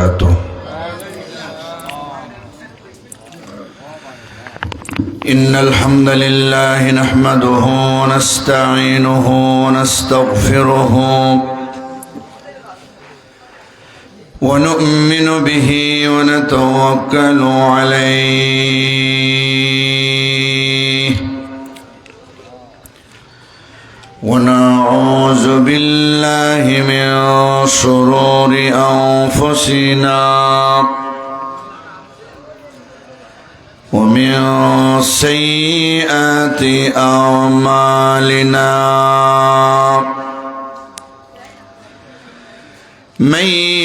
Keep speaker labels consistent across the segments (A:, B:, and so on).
A: وبركاته. إن الحمد لله نحمده ونستعينه ونستغفره ونؤمن به ونتوكل عليه ونعوذ بالله من شرور أنفسنا ومن سيئات أعمالنا من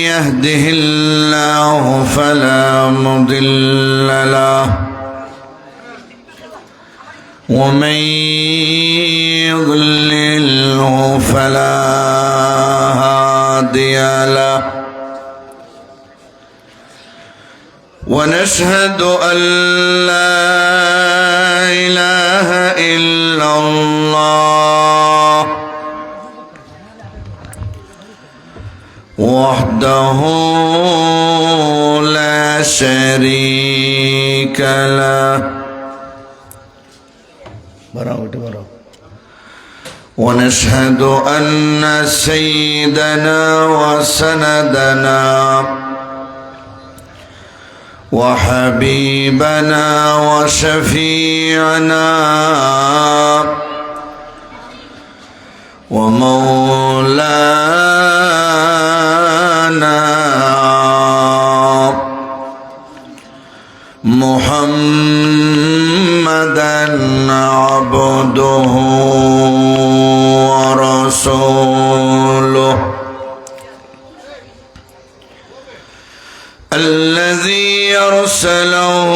A: يهده الله فلا مضل له ومن يضلله فلا هادي له ونشهد أن لا إله إلا الله وحده لا شريك له ونشهد أن سيدنا وسندنا وحبيبنا وشفيعنا ومولانا محمدا عبده ورسوله الذي أرسله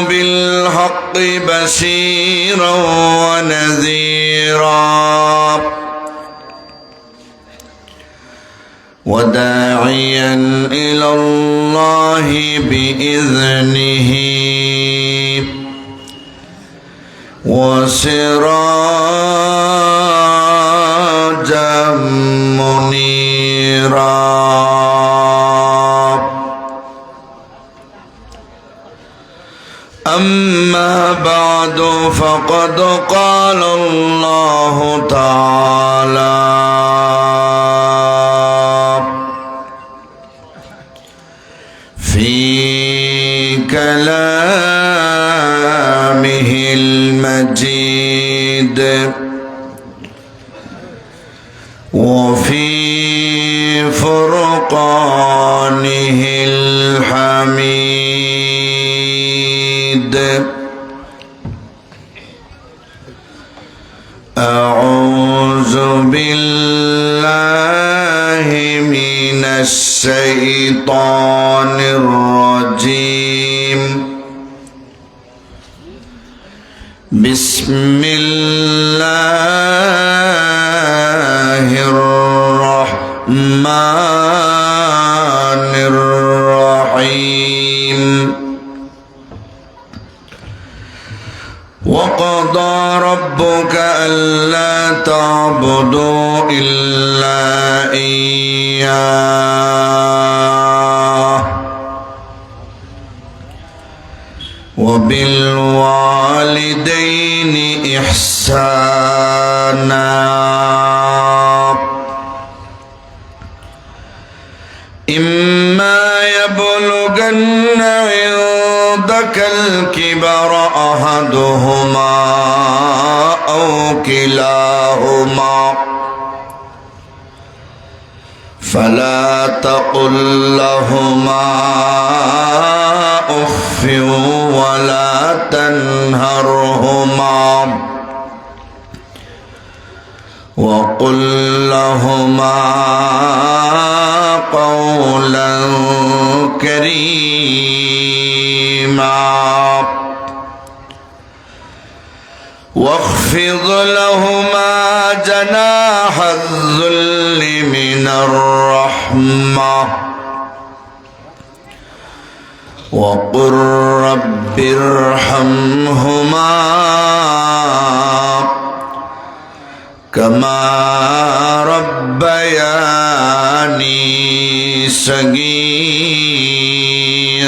A: بالحق بشيرا ونذيرا وداعيا إلى الله بإذنه وسراجا منيرا. أما بعد فقد قال الله تعالى في كلامه المجيد وفي فرقانه الحميد. أعوذ بالله من الشيطان الرجيم. بسم الله الرحمن الرحيم. وقضى ربك ألا تعبدوا إلا إياه وبالوالدين إحسانا إما يبلغن عندك الكبر أحدهما أو كلاهما فلا تقل لهما أف ولا تنهرهما وقل لهما قولا كريما واخفض لهما جناح الذل من الرحمة وقل رب ارحمهما كما ربياني صغيرا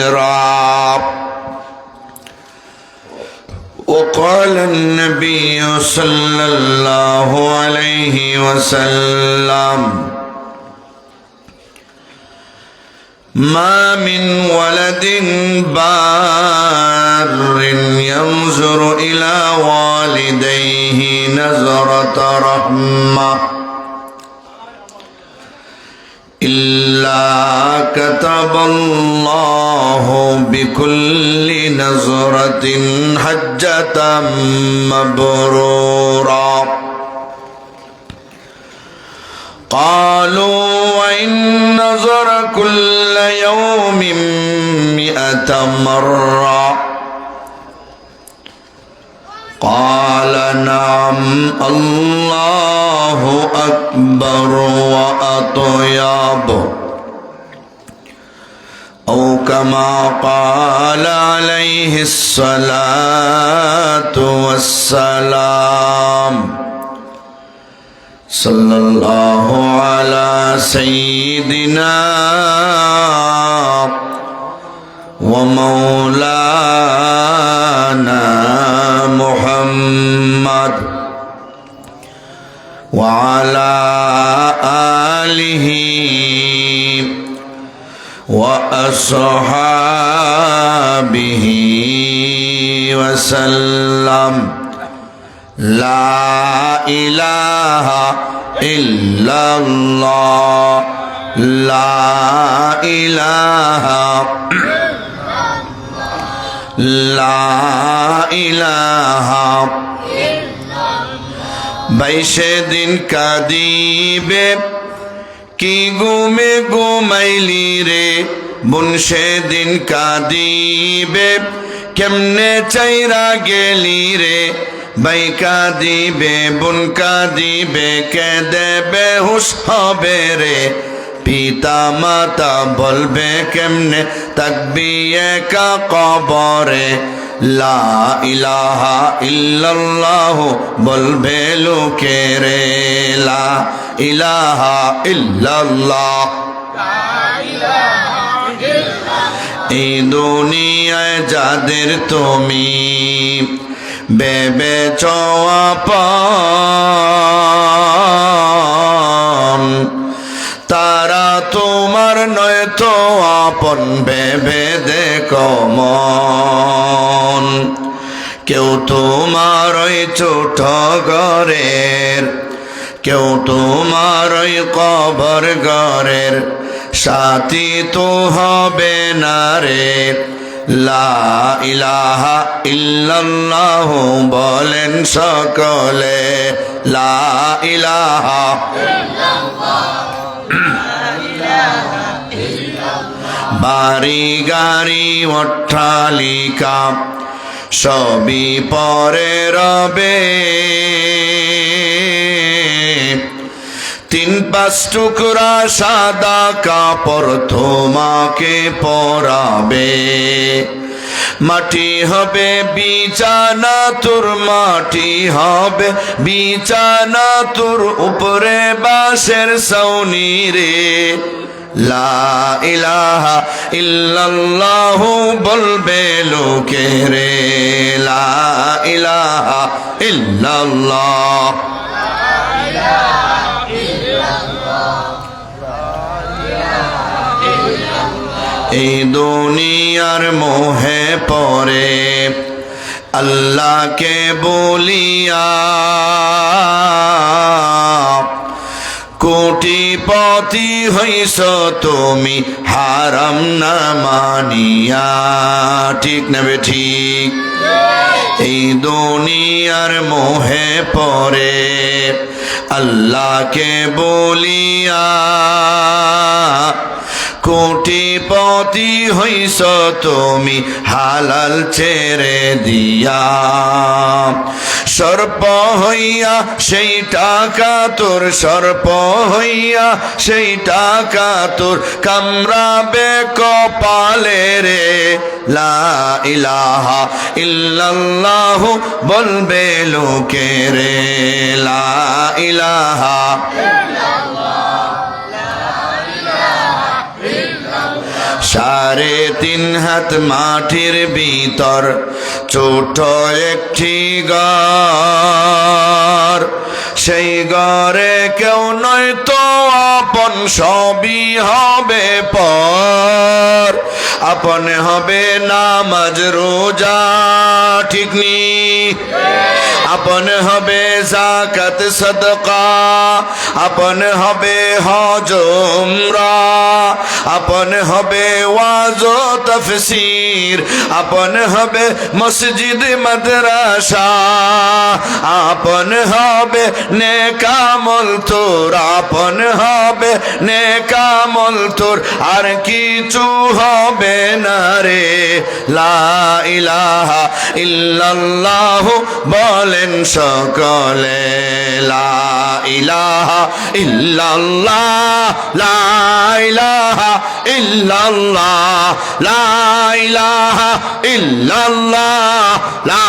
A: كثيرا. وقال النبي صلى الله عليه وسلم: ما من ولد بار ينظر إلى والديه نظرة رحمة إلا كتب الله بكل نظرة حجة مبرورا. قالوا: وإن نظر كل يوم 100 مرة. قال: نعم، الله أكبر وأطيب، أو كما قال عليه الصلاة والسلام. صلى الله على سيدنا ومولانا محمد وعلى آله وأصحابه وسلم. لا إله إلا الله، لا إله لا إله 22 দিন কাঁদিবে কি ঘুমে ঘুমাইলি রে বোন, সেদিন কাঁদিবে কেমনে চাইরা গেলি রে ভাই, কাঁদিবে বোন কাঁদিবে কেঁদে বেহুশ হবে রে। পিতা মাতা বলবে কেমনে থাকবি একা কবরে। লা ইলাহা ইল্লাল্লাহ বলবে লোকে রে, লা ইলাহা ইল্লাল্লাহ। এই দুনিয়ায় যাদের তুমি বেবেছ আপন, তারা তোমার নয় তো আপন ভেবে দেখো মন। কেউ তোমার ওই ছোট ঘরের, কেউ তোমার ওই কবর ঘরের সাথী তো হবে না রে। লা ইলাহা ইল্লাল্লাহ বলেন সকলে, লা ইলাহা বাড়ি গাড়ি অট্টালিকা সবই পরে রবে, 3-5 টুকরা সাদা কাপড় তোমাকে পরাবে। মাটি হবে বিছানা তোর, মাটি হবে বিছানা তোর, উপরে বাঁশের ছাউনি রে। লা ইলাহা ইল্লাল্লাহ বলবে লোকে রে, লা ইলাহা ইল্লাল্লাহ। এই দুনিয়ার মোহে পড়ে আল্লাহকে বলিয়া, কোটিপতি হইছ তুমি হারাম না মানিয়া। ঠিক না বে ঠিক? এই দুনিয়ার মোহে পড়ে আল্লাহকে বলিয়া, কোটিপতি হইছ তুমি হালাল ছেড়ে দিয়া। সর্প হইয়া সেই টাকা তোর, সর্প হইয়া সেই টাকা তোর কামড়াবে কপালে রে। লা ইলাহা ইল্লাল্লাহ বলবে লোকে রে, লা ইলাহা 3.5 হাত মাটির ভিতর ছোট একটি ঘর, সেই ঘরে কেউ নয় তো আপন, সবই হবে পর। আপন হবে নামাজ রোজা, ঠিক নি? আপন হবে যাকাত সাদকা, আপন হবে হজ উমরা, আপন হবে ওয়াজ ও তাফসীর, আপন হবে মসজিদ মাদ্রাসা, আপন হবে নেক আমল তোর, আপন হবে নেক আমল তোর, আর কিছু হবে না রে। লা ইলাহা ইল্লাল্লাহ বলেন সকলে, লা ইলাহা ইল্লাল্লাহ, লা ইলাহা ইল্লাল্লাহ, লা ইলাহা ইল্লাল্লাহ, লা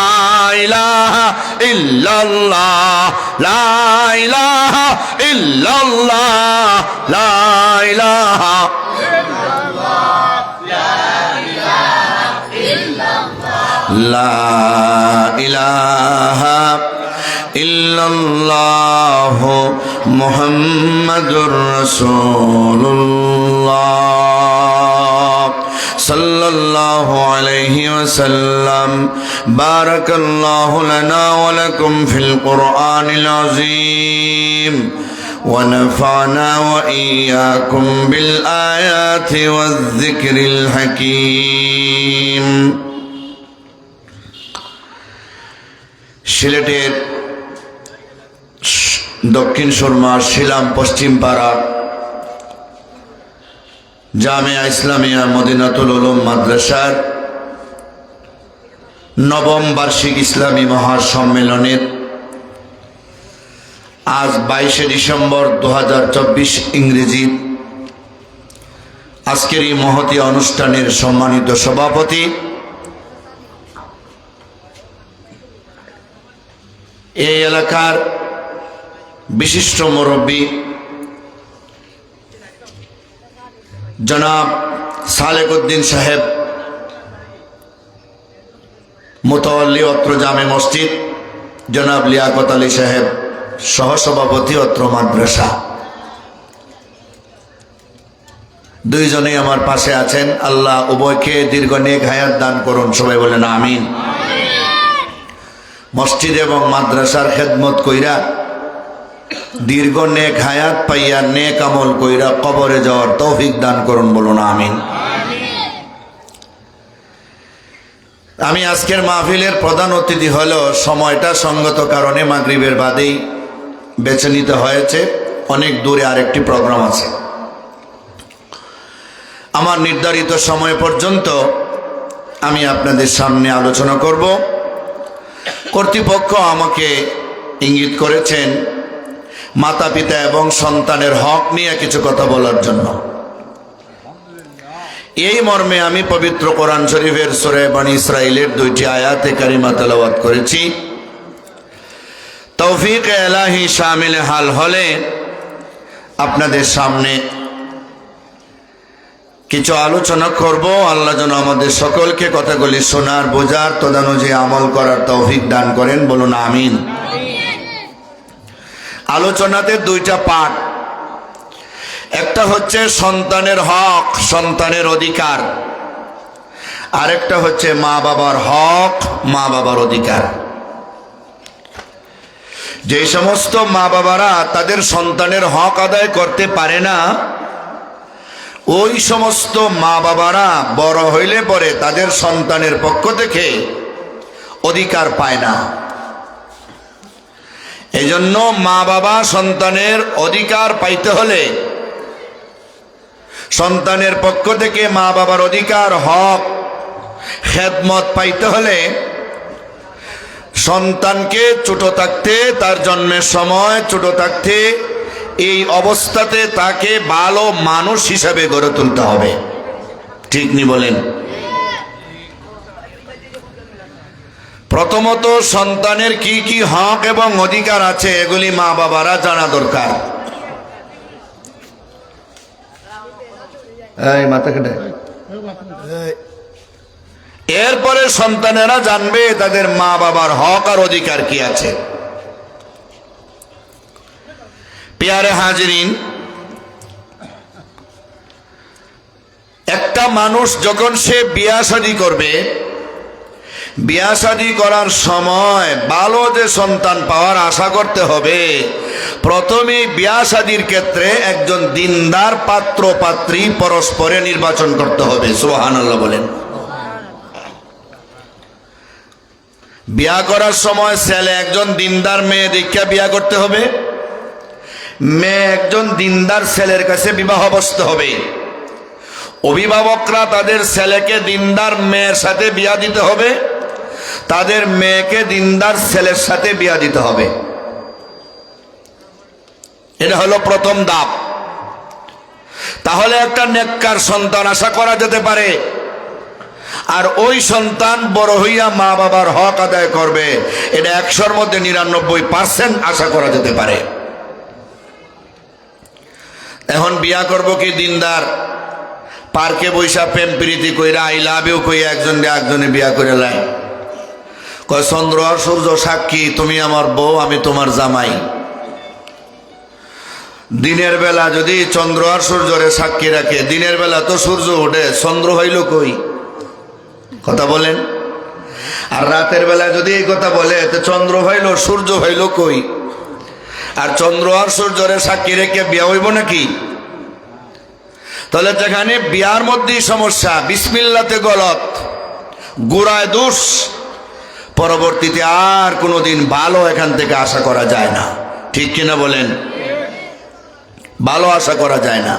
A: ইলাহা ইল্লাল্লাহ, লা ইলাহা ইল্লাল্লাহ, লা ইলাহা লা ইলাহা ইল্লাল্লাহ মুহাম্মাদুর রাসূলুল্লাহ সাল্লাল্লাহু আলাইহি ওয়াসাল্লাম। বারাকাল্লাহু লানা ওয়া লাকুম ফিল কুরআনিল আযীম ونفعنا وإياكم بالآيات والذكر الحكيم। সিলেটের দক্ষিণ সুরমা শিলাম পশ্চিম পাড়া জামিয়া ইসলামিয়া মদিনাতুল উলুম মাদ্রাসার নবম বার্ষিক ইসলামী মহাসম্মেলনের আজ 22শে ডিসেম্বর 2024 ইংরেজি আজকের এই মহতী অনুষ্ঠানের সম্মানিত সভাপতি, এই এলাকার বিশিষ্ট মুরব্বী জনাব সালেক উদ্দিন সাহেব, মুতাওয়াল্লি অত্র জামে মসজিদ, জনাব লিয়াকত আলী সাহেব সহসভাপতি অত্র মাদ্রাসা, দুইজনেই আমার পাশে আছেন। আল্লাহ উভয়কে দীর্ঘ নেক হায়াত দান করুন, সবাই বলেন আমিন। মসজিদ এবং মাদ্রাসার খেদমত কইরা দীর্ঘ নেক হায়াত পাইয়া নেক আমল কইরা কবরে যাওয়ার তৌফিক দান করুন, বলুন আমিন। আমি আজকের মাহফিলের প্রধান অতিথি হলো, সময়টা সঙ্গত কারণে মাগরিবের বাদেই বেছে নিতে হয়েছে, অনেক দূরে আরেকটি প্রোগ্রাম আছে। আমার নির্ধারিত সময় পর্যন্ত আমি আপনাদের সামনে আলোচনা করব। কর্তৃপক্ষ আমাকে ইঙ্গিত করেছেন মাতা পিতা এবং সন্তানের হক নিয়ে কিছু কথা বলার জন্য। এই মর্মে আমি পবিত্র কোরআন শরীফের সূরা বনী ইসরাঈলের 2টি আয়াতে কারিমা তেলাওয়াত করেছি। তৌফিক ইলাহি শামিল হাল হলে আপনাদের সামনে কিছু আলোচনা করব। আল্লাহ যেন আমাদের সকলকে কথাগুলি শোনার, বোঝার, তদানুযায়ী আমল করার তৌফিক দান করেন, বলুন আমিন। আলোচনাতে 2টা পার্ট, একটা হচ্ছে সন্তানের হক, সন্তানের অধিকার, আরেকটা হচ্ছে মা বাবার হক, মা বাবার অধিকার। যে সমস্ত মা বাবারা তাদের সন্তানের হক আদায় করতে পারে না, ওই সমস্ত মা বাবারা বড় হইলে পরে তাদের সন্তানের পক্ষ থেকে অধিকার পায় না। এজন্য মা বাবা সন্তানের অধিকার পাইতে হলে, সন্তানের পক্ষ থেকে মা বাবার অধিকার, হক, খেদমত পাইতে হলে সন্তানকে ছোট থাকতে, তার জন্মের সময় ছোট থাকতে, এই অবস্থাতে তাকে ভালো মানুষ হিসাবে গড়ে তুলতে হবে, ঠিক নি বলেন? প্রথমত সন্তানের কি কি হক এবং অধিকার আছে এগুলি মা বাবারা জানা দরকার। এই মাথা কেটে এরপরে সন্তানেরা জানবে তাদের মা বাবার হক আর অধিকার কি আছে। প্যারে হাজিরিন, একটা মানুষ যখন সে বিয়া শাদী করবে, বিয়া শাদী করার সময় ভালো যে সন্তান পাওয়ার আশা করতে হবে, প্রথমে বিয়া শাদীর ক্ষেত্রে একজন দিনদার পাত্র পাত্রী পরস্পরে নির্বাচন করতে হবে। সুবহানাল্লাহ বলেন। বিয়া করার সময় ছেলে একজন দিনদার মেয়ে দীক্ষা বিয়া করতে হবে, মেয়ে একজন দিনদার ছেলের কাছে বিবাহ বসতে হবে। অভিভাবকরা তাদের ছেলেকে দিনদার মেয়ের সাথে বিয়া দিতে হবে, তাদের মেয়েকে দিনদার ছেলের সাথে বিয়া দিতে হবে। এটা হলো প্রথম ধাপ। তাহলে একটা নেককার সন্তান আশা করা যেতে পারে, আর ওই সন্তান বড় হইয়া মা বাবার হক আদায় করবে, এটা 100-র মধ্যে 99% আশা করা যেতে পারে। এখন বিয়া করব কি দিনদার, পার্কে বৈশা প্রেম প্রীতি কইরা আই লাভ ইউ কইয়া একজনে বিয়া করে লাই, কয় চন্দ্র আর সূর্য সাক্ষী, তুমি আমার বউ আমি তোমার জামাই। দিনের বেলা যদি চন্দ্র আর সূর্যরে সাক্ষী রাখে, দিনের বেলা তো সূর্য ওঠে, চন্দ্র হইল কই? কথা বলেন। আর রাতের বেলা যদি এই কথা বলে, তো চন্দ্র হইল সূর্য হইল কই? আর চন্দ্র আর সূর্যরে সাক্ষী রেখে বিয়া হইব নাকি? তাহলে যেখানে বিয়ার মধ্যেই সমস্যা, বিসমিল্লাতে গলত, গোড়ায় দোষ, পরবর্তীতে আর কোনোদিন ভালো এখান থেকে আশা করা যায় না। ঠিক কিনা বলেন? ভালো আশা করা যায় না।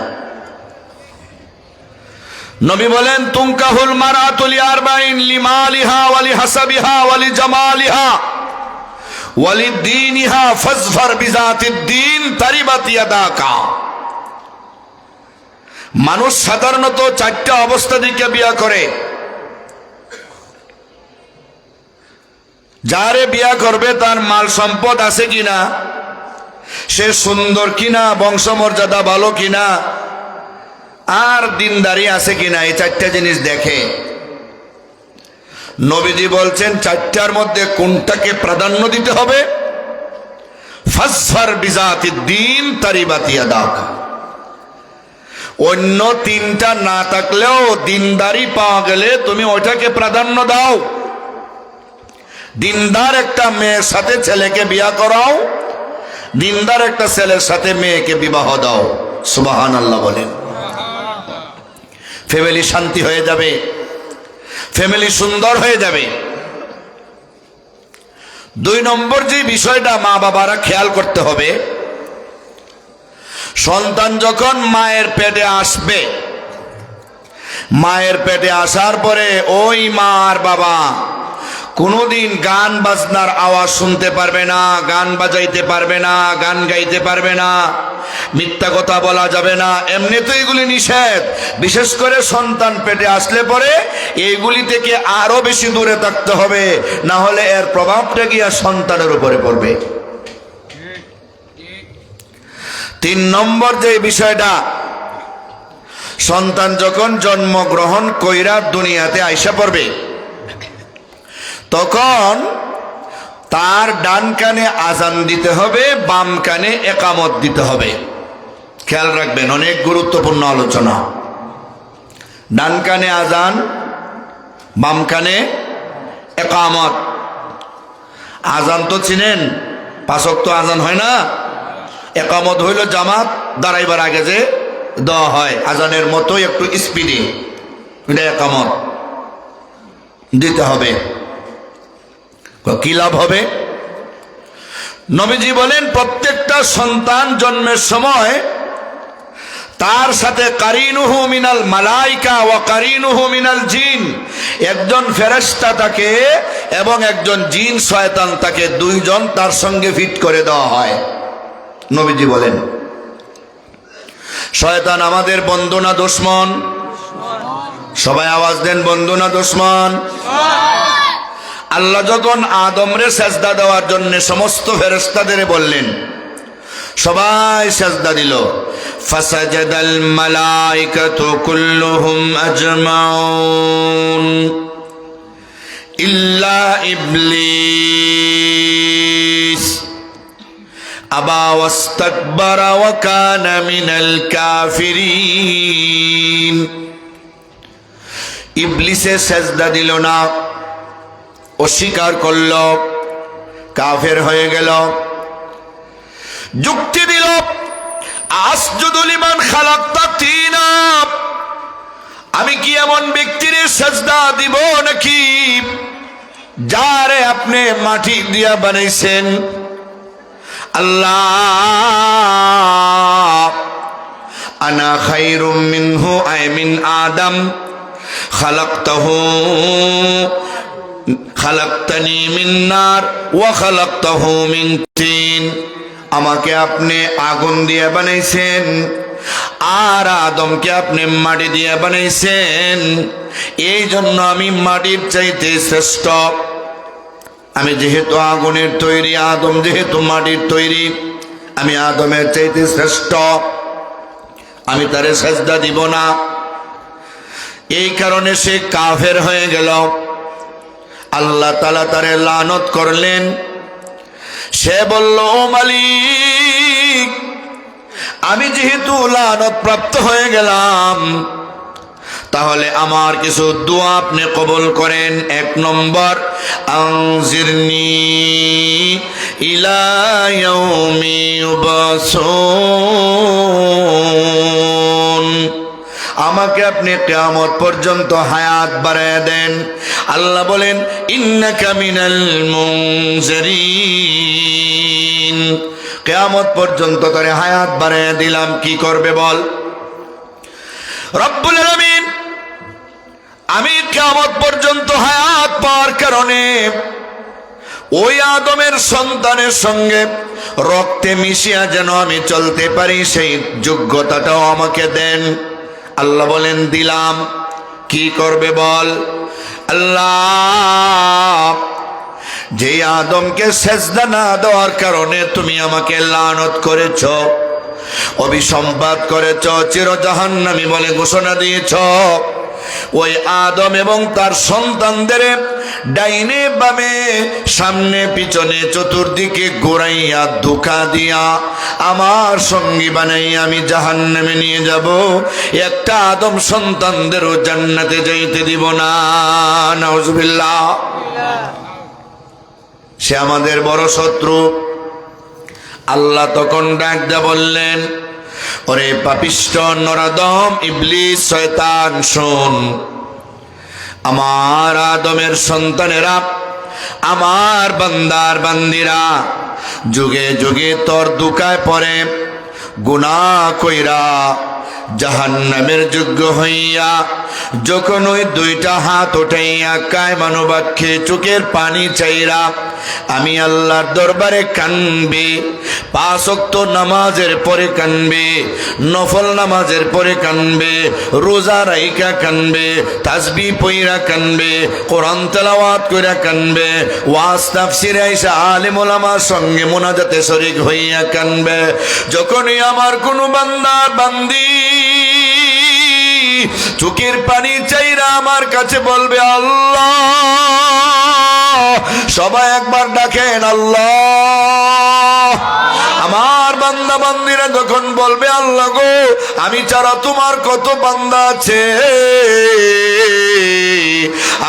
A: নবী বলেন, তুনকাহুল মারাতু লিআরবাইন লিমালিহা ওয়া লিহাসাবিহা ওয়া লিজামালিহা ওয়া লিদ্দীনিহা ফাজফার বিযাতিদ্দীন তারিবাত ইয়াদাকা। মানুষ সাধারণত 4টা অবস্থা দিকে বিয়া করে। যারে বিয়া করবে তার মাল সম্পদ আছে কিনা, সে সুন্দর কিনা, বংশমর্যাদা ভালো কিনা, আর দিনদারি আছে কিনা, এই 4টা জিনিস দেখে। নবীজি বলছেন 4টার মধ্যে কোনটাকে প্রাধান্য দিতে হবে? ফাজফার বিযাতিদ্দীন তারিবাত ইয়াদাকা। অন্য 3টা না থাকলেও দিনদারি পাওয়া গেলে তুমি ওইটাকে প্রাধান্য দাও। দিনদার একটা মেয়ের সাথে ছেলেকে বিয়া করাও, দিনদার একটা ছেলের সাথে মেয়েকে বিবাহ দাও। সুবহানাল্লাহ বলেন। ফ্যামিলি শান্তি হয়ে যাবে, ফ্যামিলি সুন্দর হয়ে যাবে। 2 নম্বর যে বিষয়টা মা বাবারা খেয়াল করতে হবে, সন্তান যখন মায়ের পেটে আসবে, মায়ের পেটে আসার পরে ওই মা আর বাবা কোনোদিন গান বাজনার আওয়াজ শুনতে পারবে না, গান বাজাইতে পারবে না, গান গাইতে পারবে না, মিথ্যা কথা বলা যাবে না। এমনি তো এগুলি নিষেধ, বিশেষ করে সন্তান পেটে আসলে পরে এইগুলি থেকে আরো বেশি দূরে থাকতে হবে, না হলে এর প্রভাবটা গিয়া সন্তানের উপরে পড়বে। 3 নম্বর যে বিষয়টা, সন্তান যখন জন্মগ্রহণ কইরা দুনিয়াতে আইসা পড়বে, তখন তার ডান কানে আজান দিতে হবে, বাম কানে একামত দিতে হবে। খেয়াল রাখবেন, অনেক গুরুত্বপূর্ণ আলোচনা। ডান কানে আজান, বাম কানে একামত। আজান তো চিনেন, 5 ওয়াক্ত আজান হয় না? একামত হইল জামাত দাঁড়াইবার আগে যে দেওয়া হয়, আজানের মতো একটু স্পিডে, এটা একামত দিতে হবে। কি লাভ হবে? নবীজি বলেন, প্রত্যেকটা সন্তান জন্মের সময় তার সাথে কারিনুহু মিনাল মালাইকা ওয়া কারিনুহু মিনাল জিন, একজন ফেরেশতা তাকে এবং একজন জিন শয়তান তাকে, 2 জন তার সঙ্গে ফিট করে দেওয়া হয়। নবীজি বলেন, শয়তান আমাদের বন্ধু না দুশমন? সবাই আওয়াজ দেন, বন্ধু না দুশমন? আল্লাহ যখন আদমরে সেজদা দেওয়ার জন্য সমস্ত ফেরেশতাদের বললেন, সবাই সেজদা দিল। ফাসাজাদাল মালাইকাতু কুল্লুহুম আজমাউন ইল্লা ইবলিস আবা ওয়াস্তাকবারা ওয়া কানা মিনাল কাফিরিন। ইবলিসে সেজদা দিল না, অস্বীকার করল, কাফের হয়ে গেল। যুক্তি দিল, আসজুদু লিমান খালাকতা তিনা, আমি কি এমন ব্যক্তির সেজদা দিব নাকি যারে আপনি মাটি দিয়া বানাইছেন? আল্লাহ আনা খায়রুম মিনহু আই মিন আদম খালাকতানি মিন নার ওয়া খালাকতাহু মিন তিন। আমাকে আপনি আগুন দিয়ে বানাইছেন আর আদমকে আপনি মাটি দিয়ে বানাইছেন, এই জন্য আমি মাটির চাইতে শ্রেষ্ঠ। আমি যেহেতু আগুনের তৈরি, আদম যেহেতু মাটির তৈরি, আমি আদমের চাইতে শ্রেষ্ঠ, আমি তারে সেজদা দিব না। এই কারণে সে কাফের হয়ে গেল। আল্লাহ তাআলা তারে লানত করলেন। সে বলল, ও মালিক, আমি যেহেতু লানত প্রাপ্ত হয়ে গেলাম, তাহলে আমার কিছু দোয়া আপনি কবুল করেন। 1 নম্বর, আনজিরনি ইলা ইয়াউমি ইউবাসুন, আমাকে আপনি কিয়ামত পর্যন্ত হায়াত বাড়ায় দেন। আল্লাহ বলেন, ইন্নাকা মিনাল মুনজিরিন, কিয়ামত পর্যন্ত তোরে হায়াত বাড়ায় দিলাম। কি করবে বল? রব্বুল আলামিন আমি কিয়ামত পর্যন্ত হায়াত পাওয়ার কারণে ওই আদমের সন্তানের সঙ্গে রক্তে মিশিয়া যেন আমি চলতে পারি, সেই যোগ্যতাটাও আমাকে দেন। আল্লাহ বলেন, দিলাম। কি করবে বল? আল্লাহ, যে আদমকে সেজদা না দেওয়ার কারণে তুমি আমাকে লানত করেছ, অভিসম্পাত করেছ, চির জাহান্নামী বলে ঘোষণা দিয়েছ, ওই আদম এবং তার সন্তানদের ডাইনে বামে সামনে পিছনে চতুর্দিকে ঘুরাইয়া ধোঁকা দিয়া আমার সঙ্গী বানাই আমি জাহান্নামে নিয়ে যাব। একটা আদম সন্তানদেরও জান্নাতে যাইতে দিব না। নাউজুবিল্লাহ। সে আমাদের বড় শত্রু। আল্লাহ তখন ডাক দিয়ে বললেন, ওরে পাপিষ্ঠ নরাদম, ইবলিস, শয়তান, শোন, আমার আদমের সন্তানেরা, আমার বান্দার বান্দিরা যুগে যুগে তোর দুকায় পড়ে গুনাহ কইরা জাহান্নামের যোগ্য হইয়া যখন ওই দুইটা হাত উঠাইয়া কায়মানুবাক্যে চোখের পানি চাইরা আমি আল্লাহর দরবারে কানবে, 5 ওয়াক্ত নামাজের পরে কানবে, নফল নামাজের পরে কানবে, রোজা রাইকা কানবে, তাসবিহ পইরা কানবে, কোরআন তেলাওয়াত কইরা কানবে, ওয়াজ তাফসিরে আইসা আলেম ওলামার সঙ্গে মুনাজাতে শরীক হইয়া কানবে। যখনই আমার কোনো বান্দার বান্দি চোখের পানি চাইরা আমার কাছে বলবে আল্লাহ, সবাই একবার ডাকেন আল্লাহ। আমার বান্দা বান্দিরা যখন বলবে আল্লাহ গো, আমি ছাড়া তোমার কত বান্দা আছে,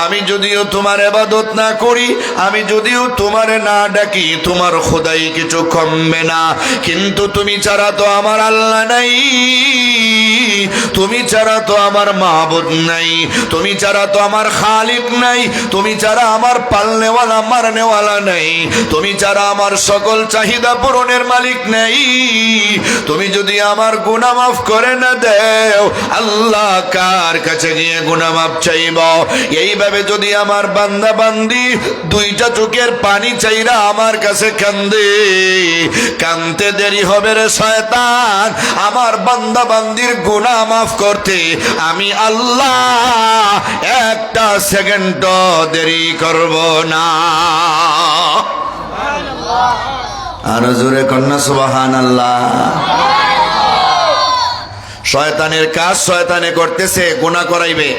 A: আমি যদিও তোমার ইবাদত না করি, আমি যদিও তোমারে না ডাকি, তোমার খোদাই কিছু কমবে না, কিন্তু তুমি ছাড়া তো আমার আল্লাহ নাই, তুমি ছাড়া তো আমার মাবুদ নাই, তুমি ছাড়া তো আমার খালিক নাই, তুমি ছাড়া আমার পালনেওয়ালা মারনেওয়ালা নাই, তুমি ছাড়া আমার সকল চাহিদা পূরণের মালিক নাই। তুমি যদি আমার গুনাহ মাফ করে না দেও, আল্লাহ কার কাছে গিয়ে গুনাহ মাফ চাইব? এইভাবে যদি আমার বান্দা বান্দি দুইটা চোখের পানি চাইরা আমার কাছে কান্দে, কানতে দেরি হবে রে শয়তান আমার বান্দা বান্দির গুনাহ মাফ করতে। আমি আল্লাহ একটা সেকেন্ড দেরি করব না। আর জোরে কন্যা সুবহানাল্লাহ। শয়তানের কাজ শয়তানে করতেছে, গুনাহ করাইবে।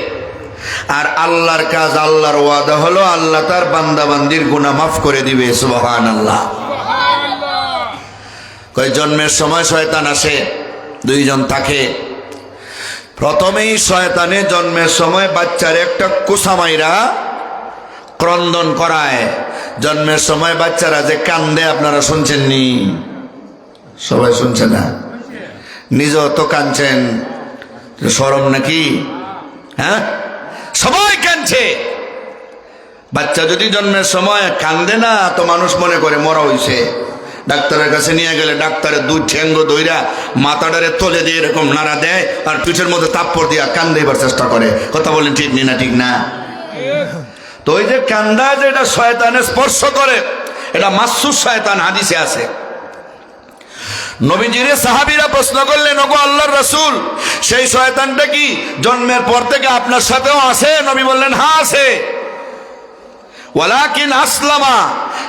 A: আর আল্লাহর কাজ, আল্লাহর ওয়াদা হলো আল্লাহ তার বান্দাবান্দির গুনাহ মাফ করে দিবে। সুবহানাল্লাহ। কয় জন্মের সময় শয়তান আসে, দুইজন থাকে। প্রথমেই শয়তানে জন্মের সময় বাচ্চার একটা কুসামাইরা ক্রন্দন করায়। জন্মের সময় বাচ্চারা যে কান্দে, আপনারা শুনছেন নি? সবাই শুনছে না? নিজেও তো কাঁদছেন, শরম নাকি? হ্যাঁ, সবাই কাঁদছে। বাচ্চা যদি জন্মের সময় কান্দে না, তো মানুষ মনে করে মরা হইছে। ডাক্তারের কাছে নিয়ে গেলে ডাক্তারের দুই ঠ্যাঙ্গ দইরা মাথাটারে তলে দিয়ে এরকম নাড়া দেয়, আর পিঠের মধ্যে তাপ্পড় দিয়া কান্দাইবার চেষ্টা করে। কথা বলেন ঠিক না? ঠিক না? তো ওই যে কান্দা, যেটা শয়তানে স্পর্শ করে, এটা মাসুস শয়তান, হাদিসে আছে। নবীজিরে সাহাবীরা প্রশ্ন করলেন, ওগো আল্লাহর রাসূল, সেই শয়তানটা কি জন্মের পর থেকে আপনার সাথেও আছে? নবী বললেন, হ্যাঁ আছে। ওয়ালাকিন আসলামা,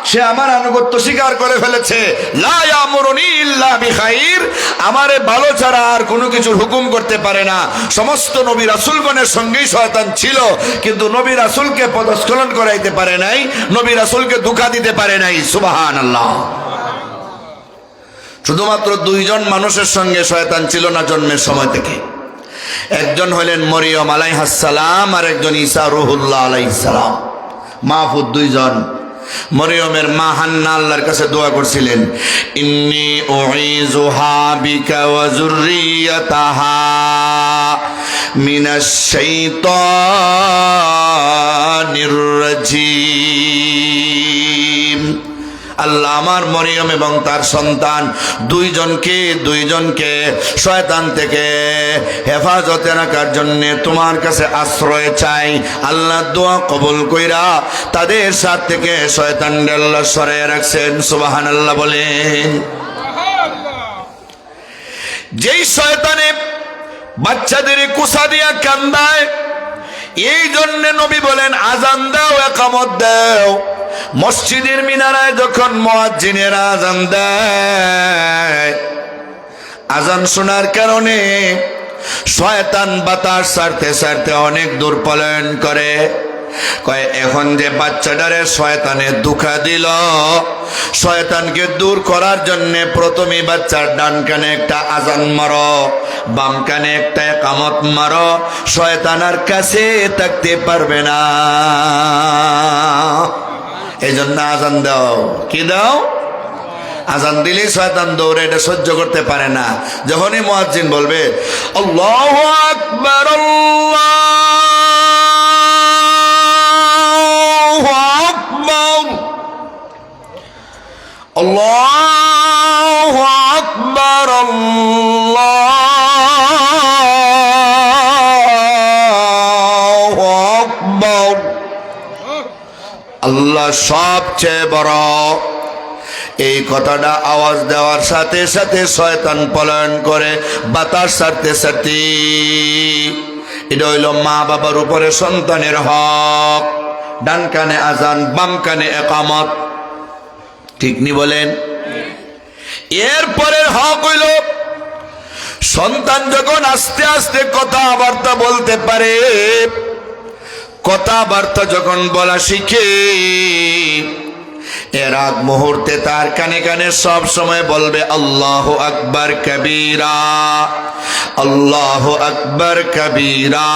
A: সে আমার আনুগত্য স্বীকার করে ফেলেছে। লা ইয়ামুরুনি ইল্লা বিখাইর, আমারে ভালো ছাড়া আর কোনো কিছুর হুকুম করতে পারে না। সমস্ত নবী রাসূলগণের সঙ্গেই শয়তান ছিল, কিন্তু নবী রাসূলকে পদস্খলন করাইতে পারে নাই, নবী রাসূলকে ধোঁকা দিতে পারে নাই। সুবহানাল্লাহ। শুধুমাত্র দুইজন মানুষের সঙ্গে শয়তান ছিল না জন্মের সময় থেকে। একজন হলেন মরিয়ম আলাইহিস সালাম, আর একজন ঈসা রূহুল্লাহ আলাইহিস সালাম। মাহফুজ দুইজন। মরিয়মের মা হান্না আল্লাহর কাছে দোয়া করছিলেন, ইন্নী উঈযুহা বিকা ওয়া যুররিয়াতাহা মিনাশ শাইতানির রাজীম। আল্লাহ আমার মরিয়ম এবং তার সন্তান দুইজনকে শয়তান থেকে হেফাজতে রাখার জন্য তোমার কাছে আশ্রয় চাই। আল্লাহ দোয়া কবুল কইরা তাদের সাথ থেকে শয়তান আল্লাহ সরিয়ে রাখছেন। সুবহানাল্লাহ বলেন। যেই শয়তানে বাচ্চাদের কুসা দিয়া কান্দায়, এই জন্য নবী বলেন, আজান দাও, ইকামত দাও। মসজিদের মিনারায় যখন মুয়াজ্জিনেরা আজান দেয়, আজান শোনার কারণে শয়তান বাতাস ছাড়তে ছাড়তে অনেক দূর পলায়ন করে। কয় এখন যে বাচ্চাটারে শয়তানে ধোঁকা দিল, শয়তানকে দূর করার জন্য প্রথমে বাচ্চার ডান কানে একটা আজান মারো, বাম কানে একটা ইকামত মারো, শয়তান আর কাছে থাকতে পারবে না। এই জন্য আজান দাও। কি দাও? আজান দিলেই শয়তান দৌড়ে, এটা সহ্য করতে পারে না। যখনই মুয়াজ্জিন বলবে আল্লাহু আকবার, আল্লাহু আকবার, আল্লাহু আকবার, আল্লাহু আকবার, আল্লাহ সবচেয়ে বড়, এই কথাটা আওয়াজ দেওয়ার সাথে সাথে শয়তান পলায়ন করে বাতাস ছাড়তে ছাড়তে। এটা হইল মা বাবার উপরে সন্তানের হক। ডান কানে আজান, বাম কানে ইকামত। ঠিক নি বলেন? এরপরের হক হইল সন্তান যখন আস্তে আস্তে কথাবার্তা বলতে পারে, কথাবার্তা যখন বলা শিখে, এর আগ মুহূর্তে তার কানে কানে সব সময় বলবে আল্লাহু আকবার কবীরা, আল্লাহু আকবার কবীরা,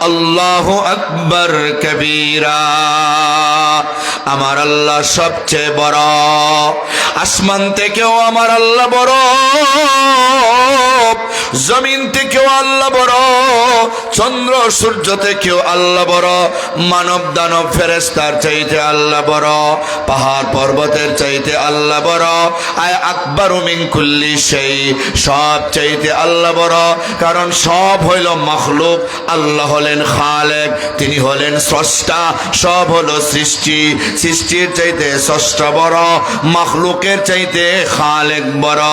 A: আল্লাহু আকবার কবীরা। আমার আল্লাহ সবচেয়ে বড়, আসমান থেকেও আমার আল্লাহ বড়, জমিন থেকেও আল্লাহ বড়, চন্দ্র সূর্য থেকেও আল্লাহ বড়, মানব দানব ফেরেশতার চাইতে আল্লাহ বড়, পাহাড় পর্বতের চাইতে আল্লাহ বড়। আয় আকবারু মিন কুল্লি শাই, সব চাইতে আল্লাহ বড়, কারণ সব হইল মাখলুক, আল্লাহ হলেন খালেক, তিনি হলেন স্রষ্টা। সব হলো সৃষ্টি, সৃষ্টির চাইতে স্রষ্টা বড়, মাখলুকের চাইতে খালেক বড়।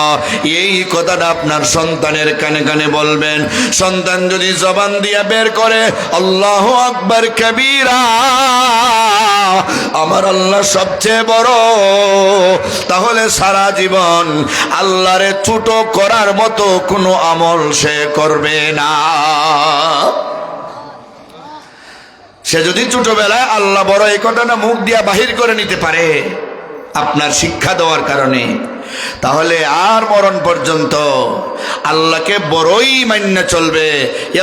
A: এই কথাটা আপনার সন্তান সন্তানের কানে কানে বলবেন। সন্তান যদি জবান দিয়া বের করে আল্লাহু আকবার কবীরা, আমার আল্লাহ সবচেয়ে বড়, তাহলে সারা জীবন আল্লাহরে ছোট করার মতো কোনো আমল সে করবে না। সে যদি ছোটবেলায় আল্লাহ বড় এই কথাটা মুখ দিয়া বাহির করে নিতে পারে আপনার শিক্ষা দেওয়ার কারণে, তাহলে আর মরণ পর্যন্ত আল্লাহকে বড়ই মান্য চলবে।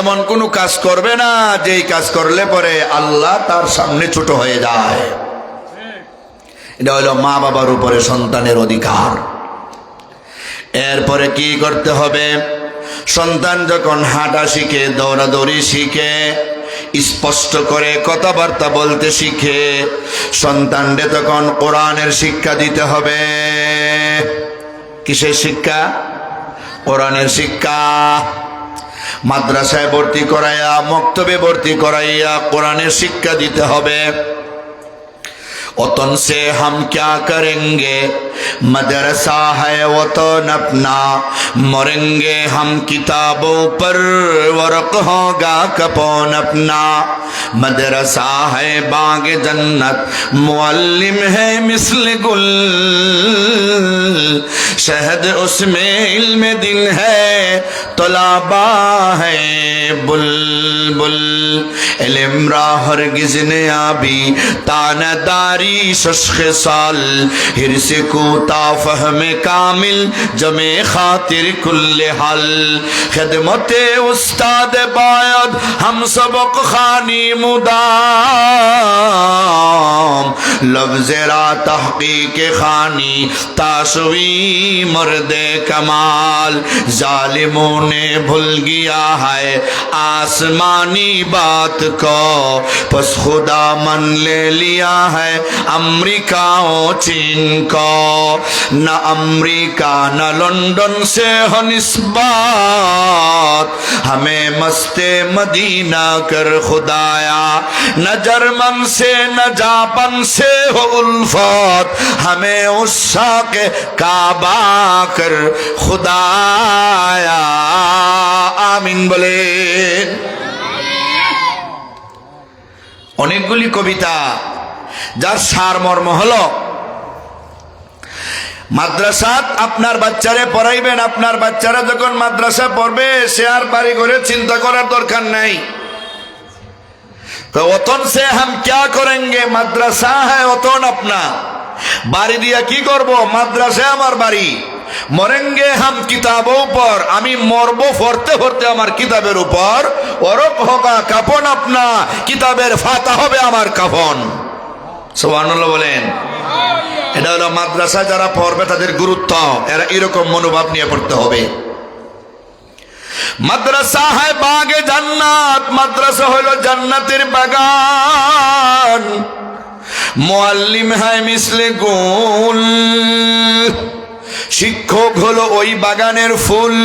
A: এমন কোনো কাজ করবে না যেই কাজ করলে পরে আল্লাহ তার সামনে ছোট হয়ে যায়। এটা হলো মা বাবার উপরে সন্তানের অধিকার। এরপরে কি করতে হবে? সন্তান যখন হাঁটা শিখে, দৌড়াদৌড়ি শিখে, স্পষ্ট করে কথাবার্তা বলতে শিখে, সন্তানকে তখন কোরআনের শিক্ষা দিতে হবে। কিসের শিক্ষা? কোরআনের শিক্ষা। মাদ্রাসায় ভর্তি করাইয়া, মক্তবে ভর্তি করাইয়া কোরআনের শিক্ষা দিতে হবে। वतन से हम क्या करेंगे, मदरसा है वतन अपना, मरेंगे हम किताबों पर, वर्क होगा कफन अपना। मदरसा है बाग जन्नत, मुअल्लिम है मिस्ल गुल, शहद उसमें इल्म दिन है, तलाबा है बुलबुल। इल्म रा हरगिज़ ने आबी तानादारी शश्ख साल, हिर्स कोता फहमे कामिल जमे खातिर कुल्ले हाल। खिदमते उस्ताद बायद हम सबक खानी मुदाम, लफ्ज़-ए-रा तहक़ीक़ खानी ताशवी मर्दे कमाल। जालिमों ने भूल गया है आसमानी बात को, बस खुदा मन ले लिया है अमेरिका और चीन को। न अमेरिका न लंदन से हो निस्बत, हमें मस्ते मदीना कर खुदाया। न जर्मन से न जापान से हो उल्फत, हमें उस्साक काबा कर खुदाया। आमीन बोले। অনেকগুলি কবিতা যার সারমর্ম হলো, মাদ্রাসাত আপনার বাচ্চারে পড়াইবেন, আপনার বাচ্চারা যখন মাদ্রাসা পড়বে সে আর বাড়ি ঘরে চিন্তা করার দরকার নাই। তো ওতন সে হাম ক্যা করেঙ্গে, মাদ্রাসা হ্যায় ওতন আপনা। বাড়ি দিয়া কি করব? মাদ্রাসা আমার বাড়ি। মরেঙ্গে হাম কিতাবও পর, আমি মরবো পড়তে পড়তে আমার কিতাবের উপর। ওরক হোগা কাফন আপনা, কিতাবের ফাতা হবে আমার কাফন। সুবহানাল্লাহ বলেন। এটা হলো মাদ্রাসা যারা পড়বে তাদের গুরুত্ব। এরা এরকম মনোভাব নিয়ে পড়তে হবে। মাদ্রাসা হয় বাগে জান্নাত, মাদ্রাসা হলো জান্নাতের বাগান। মুআল্লিম হয় মিসলে গুল, শিক্ষক হলো ওই বাগানের ফুল।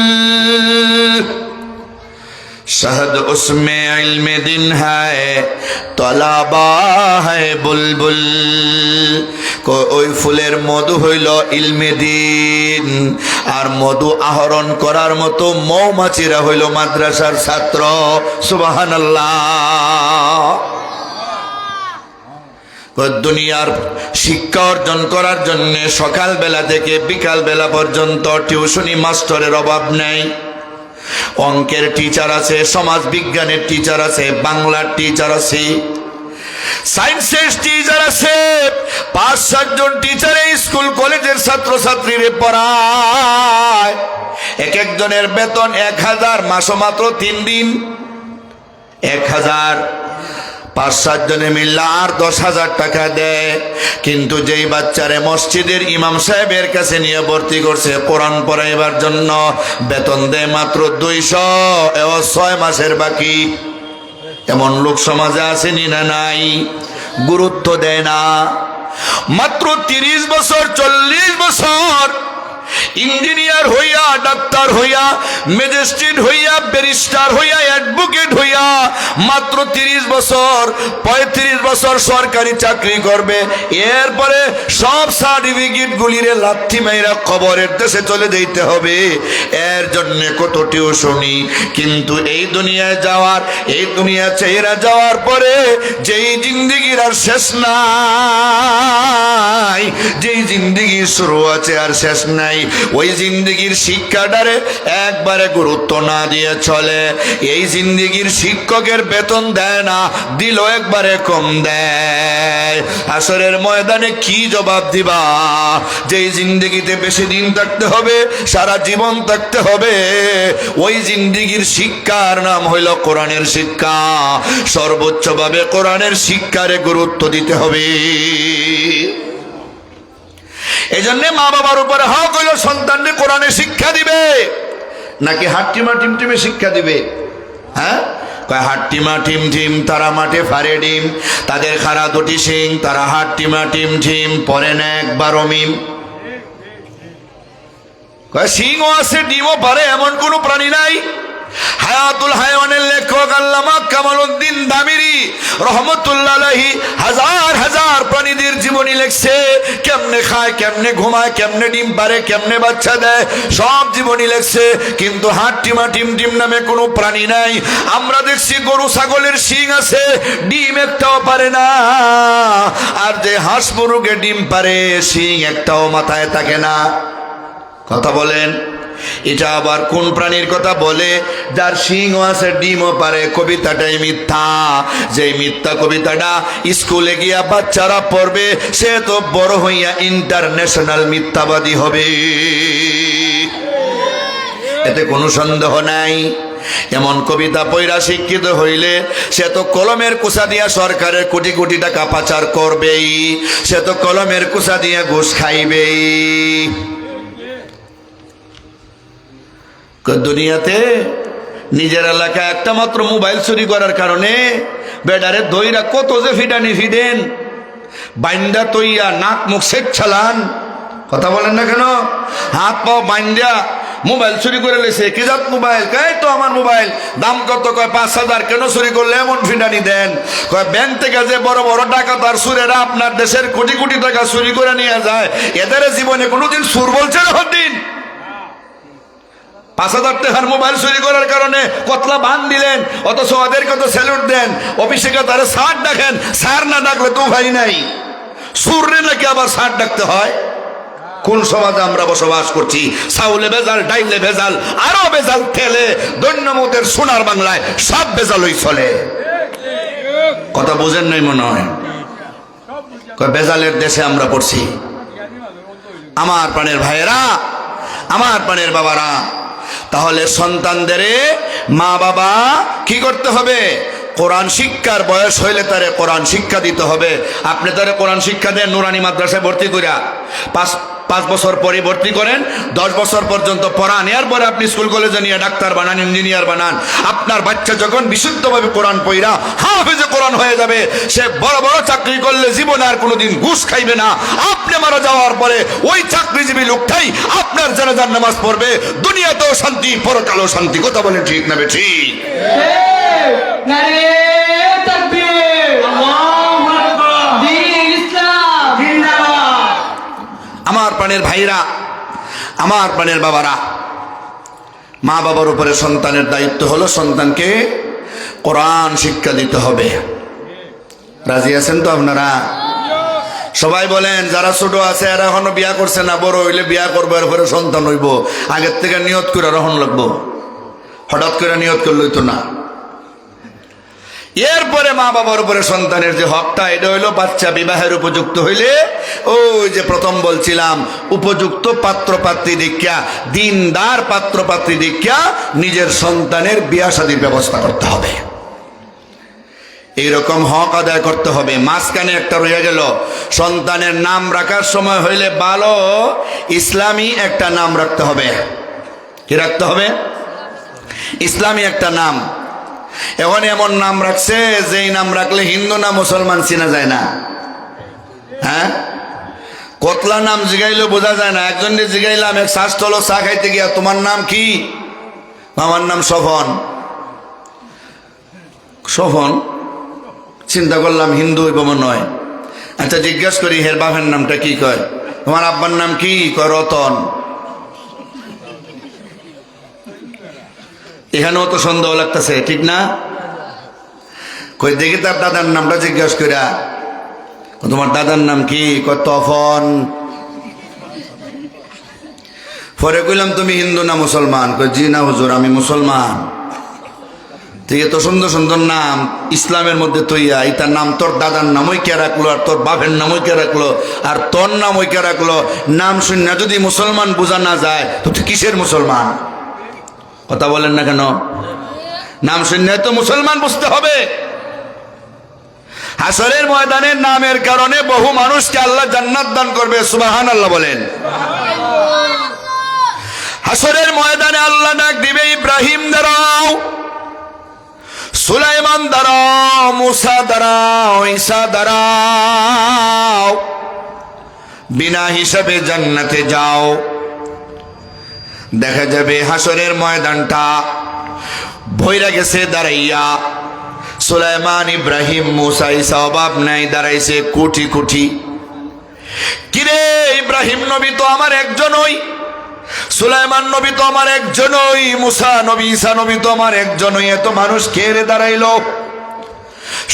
A: शहद उसमें इल्म दिन है, तलाबा है बुलबुल। ওই ফুলের মধু হইল ইলমে দিন, আর মধু আহরণ করার মতো মৌমাছিরা হইল মাদ্রাসার ছাত্র। সুবহানাল্লাহ। দুনিয়ার শিক্ষা অর্জন করার জন্য সকাল বেলা থেকে বিকাল বেলা পর্যন্ত টিউশনি মাস্টারের অভাব নেই। অঙ্কের টিচার আছে, সমাজ বিজ্ঞানের টিচার আছে, বাংলার টিচার আছে, সায়েন্সের টিচার আছে। ৫-৭ জন টিচারে স্কুল কলেজের ছাত্র ছাত্রীরে পড়ায়। এক একজনের বেতন ১,০০০, মাসে মাত্র ৩ দিন ১,০০০। ৫-৭ জনে মিললে আর ১০,০০০ টাকা দেয়। কিন্তু যেই বাচ্চারে মসজিদের ইমাম সাহেবের কাছে নিয়ে ভর্তি করছে কোরআন পড়াইবার জন্য, বেতন দেয় মাত্র ২০০, এও ৬ মাসের বাকি। এমন লোক সমাজে আসেনি না নাই? গুরুত্ব দেয় না। মাত্র ৩০ বছর ৪০ বছর ইঞ্জিনিয়ার হইয়া, ডাক্তার হইয়া, ম্যাজিস্ট্রেট হইয়া, ব্যারিস্টার হইয়া, অ্যাডভোকেট হইয়া মাত্র 30 বছর 35 বছর সরকারি চাকরি করবে, এরপরে সব সার্টিফিকেট গুলিরে লাথি মাইরা কবরের দেশে চলে যেতে হবে। এর জন্য কত টিউশনি। কিন্তু এই দুনিয়ায় যাওয়ার, এই দুনিয়া ছেড়ে যাওয়ার পরে যেই জিন্দেগির আর শেষ নাই, যেই জিন্দেগি শুরু আছে আর শেষ নাই, ওই জিন্দেগির শিক্ষাটারে একবারে গুরুত্ব না দিয়ে চলে। এই জিন্দেগির শিক্ষকের বেতন দেয় না, দিল একবারে কম দেয়। আসরের ময়দানে কি জবাব দিবা? যেই জিন্দেগিতে বেশি দিন থাকতে হবে, সারা জীবন থাকতে হবে, ওই জিন্দেগির শিক্ষার নাম হইল কোরআনের শিক্ষা। সর্বোচ্চভাবে কোরআনের শিক্ষারে গুরুত্ব দিতে হবে। এই জন্য মা বাবার উপরে হক হইল সন্তানকে কোরআনে শিক্ষা দিবে, নাকি হাট্টিমা টিমটিমে শিক্ষা দিবে? হ্যাঁ, হাট্টিমা টিম টিম তারা মাঠে ফারে ডিম, তাদের খাড়া দুটি সিং, তারা হাট্টিমা টিম টিম পরে না একবারও মিম। সিংও আছে, ডিমও পারে, এমন কোন প্রাণী নাই। হায়াতুল হায়াওয়ানের লেখক আল্লামা কামালউদ্দিন দামিরি রহমতুল্লাহ আলাইহি হাজার হাজার প্রাণীদের জীবনী লেখছে। কেমনে খায়, কেমনে ঘুমায়, কেমনে ডিম পারে, কেমনে বাচ্চা দেয়, সব জীবনী লেখছে। কিন্তু হাট্টিমা টিম টিম নামে কোনো প্রাণী নাই। আমরা দেখছি গরু ছাগলের শিং আছে, ডিম একটাও পারে না। আর যে হাঁস মুরগে ডিম পারে, শিং একটাও মাথায় থাকে না। কথা বলেন, এটা আবার কোন প্রাণীর কথা বলে? যার সিংও আছে, ডিমও পারে। কবিতাটাই মিথ্যা। যে মিথ্যা কবিতাটা স্কুলে গিয়া বাচ্চারা পড়বে, সে তো বড় হইয়া ইন্টারন্যাশনাল মিথ্যাবাদী হবে, এতে কোনো সন্দেহ নাই। এমন কবিতা পয়রা শিক্ষিত হইলে সে তো কলমের কুচা দিয়া সরকারের কোটি কোটি টাকা পাচার করবেই, সে তো কলমের কুচা দিয়া ঘুষ খাইবেই। দুনিয়াতে নিজের এলাকায় একটা মাত্র মোবাইল চুরি করার কারণে বেডারে দইরা কত যে ফিডানি ফিডেন, বাইন্দা তৈয়া নাক মুখ শেখ ছালান। কথা বলেন না কেন? হাত পাও বাইন্দা মোবাইল চুরি করে লেছে। কি জাত মোবাইল? কয় তো আমার মোবাইল। দাম কত? কয় 5,000। কেন চুরি করলে এমন ফিডানি দেন? কয় ব্যাংক থেকে যে বড় বড় ডাকাত আর সুরেরা আপনার দেশের কোটি কোটি টাকা চুরি করে নিয়ে যায়, এদের জীবনে কোনোদিন সুর বলছে না? দিন 5,000 টাকার মোবাইল চুরি করার কারণে কতলা বান দিলেন, অথচ ওদের কত স্যালুট দেন। অফিসে তারা স্যার ডাকেন, স্যার না ডাকলে তো ভাই নাই। সুররে নাকি আবার স্যার ডাকতে হয়? কোন সমাজে আমরা বসবাস করছি? চাউলে ভেজাল, ডাইলে ভেজাল, আরো ভেজাল, তেলে, দৈন্যমতের সোনার বাংলায় সব ভেজালই চলে। কথা বোঝেন নাই মনে হয়? ভেজালের দেশে আমরা পড়ছি। আমার প্রাণের ভাইয়েরা, আমার প্রাণের বাবারা, তাহলে সন্তানদের মা বাবা কি করতে হবে? কোরআন শিক্ষার বয়স হইলে তারে কোরআন শিক্ষা দিতে হবে। আপনি তারে কোরআন শিক্ষা দেন, নুরানি মাদ্রাসায় ভর্তি করিয়া 5 বছর পরে ভর্তি করেন, 10 বছর পর্যন্ত পড়ান, এরপরে আপনি স্কুল কলেজে নিয়ে ডাক্তার বানান, ইঞ্জিনিয়ার বানান। আপনার বাচ্চা যখন বিশুদ্ধভাবে কোরআন পড়া হাফেজে কোরআন হয়ে যাবে, সে বড় বড় চাকরি করলে জীবনে আর কোনোদিন ঘুষ খাইবে না। আপনি মারা যাওয়ার পরে ওই চাকরিজীবী লোকটাই আপনার জানাজার নামাজ পড়বে। দুনিয়াতেও শান্তি, পরকালেও শান্তি। কথা বলেন ঠিক না ঠিক? আমার প্রাণের ভাইরা, আমার প্রাণের বাবারা, মা বাবার উপরে সন্তানের দায়িত্ব হলো সন্তানকে কোরআন শিক্ষা দিতে হবে। রাজি আছেন তো আপনারা? সবাই বলেন। যারা ছোট আছে এরা এখনো বিয়া করছে না, বড় হইলে বিয়া করবো, এরপরে সন্তান হইব। আগের থেকে নিয়ত করে রহন লাগবো, হঠাৎ করে নিয়ত করলেই তো না। এরপরে মা বাবার উপরে সন্তানের যে হকটা, এটা হইলো বাচ্চা বিবাহের উপযুক্ত হইলে, ওই যে প্রথম বলছিলাম, উপযুক্ত পাত্রপাত্রী দীক্ষা, দিনদার পাত্রপাত্রী দীক্ষা, নিজের সন্তানের বিয়া শাদীর ব্যবস্থা করতে হবে। এইরকম হক আদায় করতে হবে। মাঝখানে একটা রয়ে গেল, সন্তানের নাম রাখার সময় হইলে ভালো ইসলামী একটা নাম রাখতে হবে। কি রাখতে হবে? ইসলামী একটা নাম। এখন এমন নাম রাখছে যেই নাম রাখলে হিন্দু না মুসলমান চিনা যায় না। হ্যাঁ, কতলা নাম জিগাইলে বোঝা যায় না। একজনকে জিগাইলাম এক শাস্ত হলো চা খাইতে গিয়া, তোমার নাম কি? আমার নাম সফন। সফন চিন্তা করলাম হিন্দু হইব মনে হয়। আচ্ছা জিজ্ঞাসা করি হের বাপের নামটা কি? কয় তোমার আব্বার নাম কি? কয় রতন। এখানেও তো সন্দেহ লাগতেছে, ঠিক না? কই দেখি তার দাদার নামটা জিজ্ঞাসা করিয়া, তোমার দাদার নাম কি? কয় তফন। পরে কইলাম তুমি হিন্দু না মুসলমান? কই জি না হুজুর আমি মুসলমান। ঠিক এত সুন্দর সুন্দর নাম ইসলামের মধ্যে তৈয়া, এটার নাম তোর দাদার নামই কে রাখলো, আর তোর বাপের নামই কে রাখলো, আর তোর নামই কে রাখলো? নাম শুনে যদি মুসলমান বোঝা না যায় তো তুই কিসের মুসলমান? কথা বলেন না কেন? নাম শুনে তো মুসলমান বুঝতে হবে। হাসরের ময়দানে নামের কারণে বহু মানুষকে আল্লাহ জান্নাত দান করবে, সুবহানাল্লাহ বলেন। হাসরের ময়দানে আল্লাহ ডাক দিবে, ইব্রাহিম দাঁড়াও, সুলাইমান দাঁড়াও, মুসা দাঁড়াও, ঈসা দাঁড়াও, বিনা হিসাবে জান্নাতে যাও। দেখা যাবে হাসরের ময়দানটা ভইরা গেছে দাঁড়াইয়া। সুলাইমান, ইব্রাহিম, মুসা, ঈসা অভাব নাই, দাঁড়াইছে কোটি কোটি। কিরে ইব্রাহিম নবী তো আমার একজনই, সুলাইমান নবী তো আমার একজনই, মুসা নবী, ঈসা নবী তো আমার একজনই, এত মানুষ কে রে দাঁড়াইলো?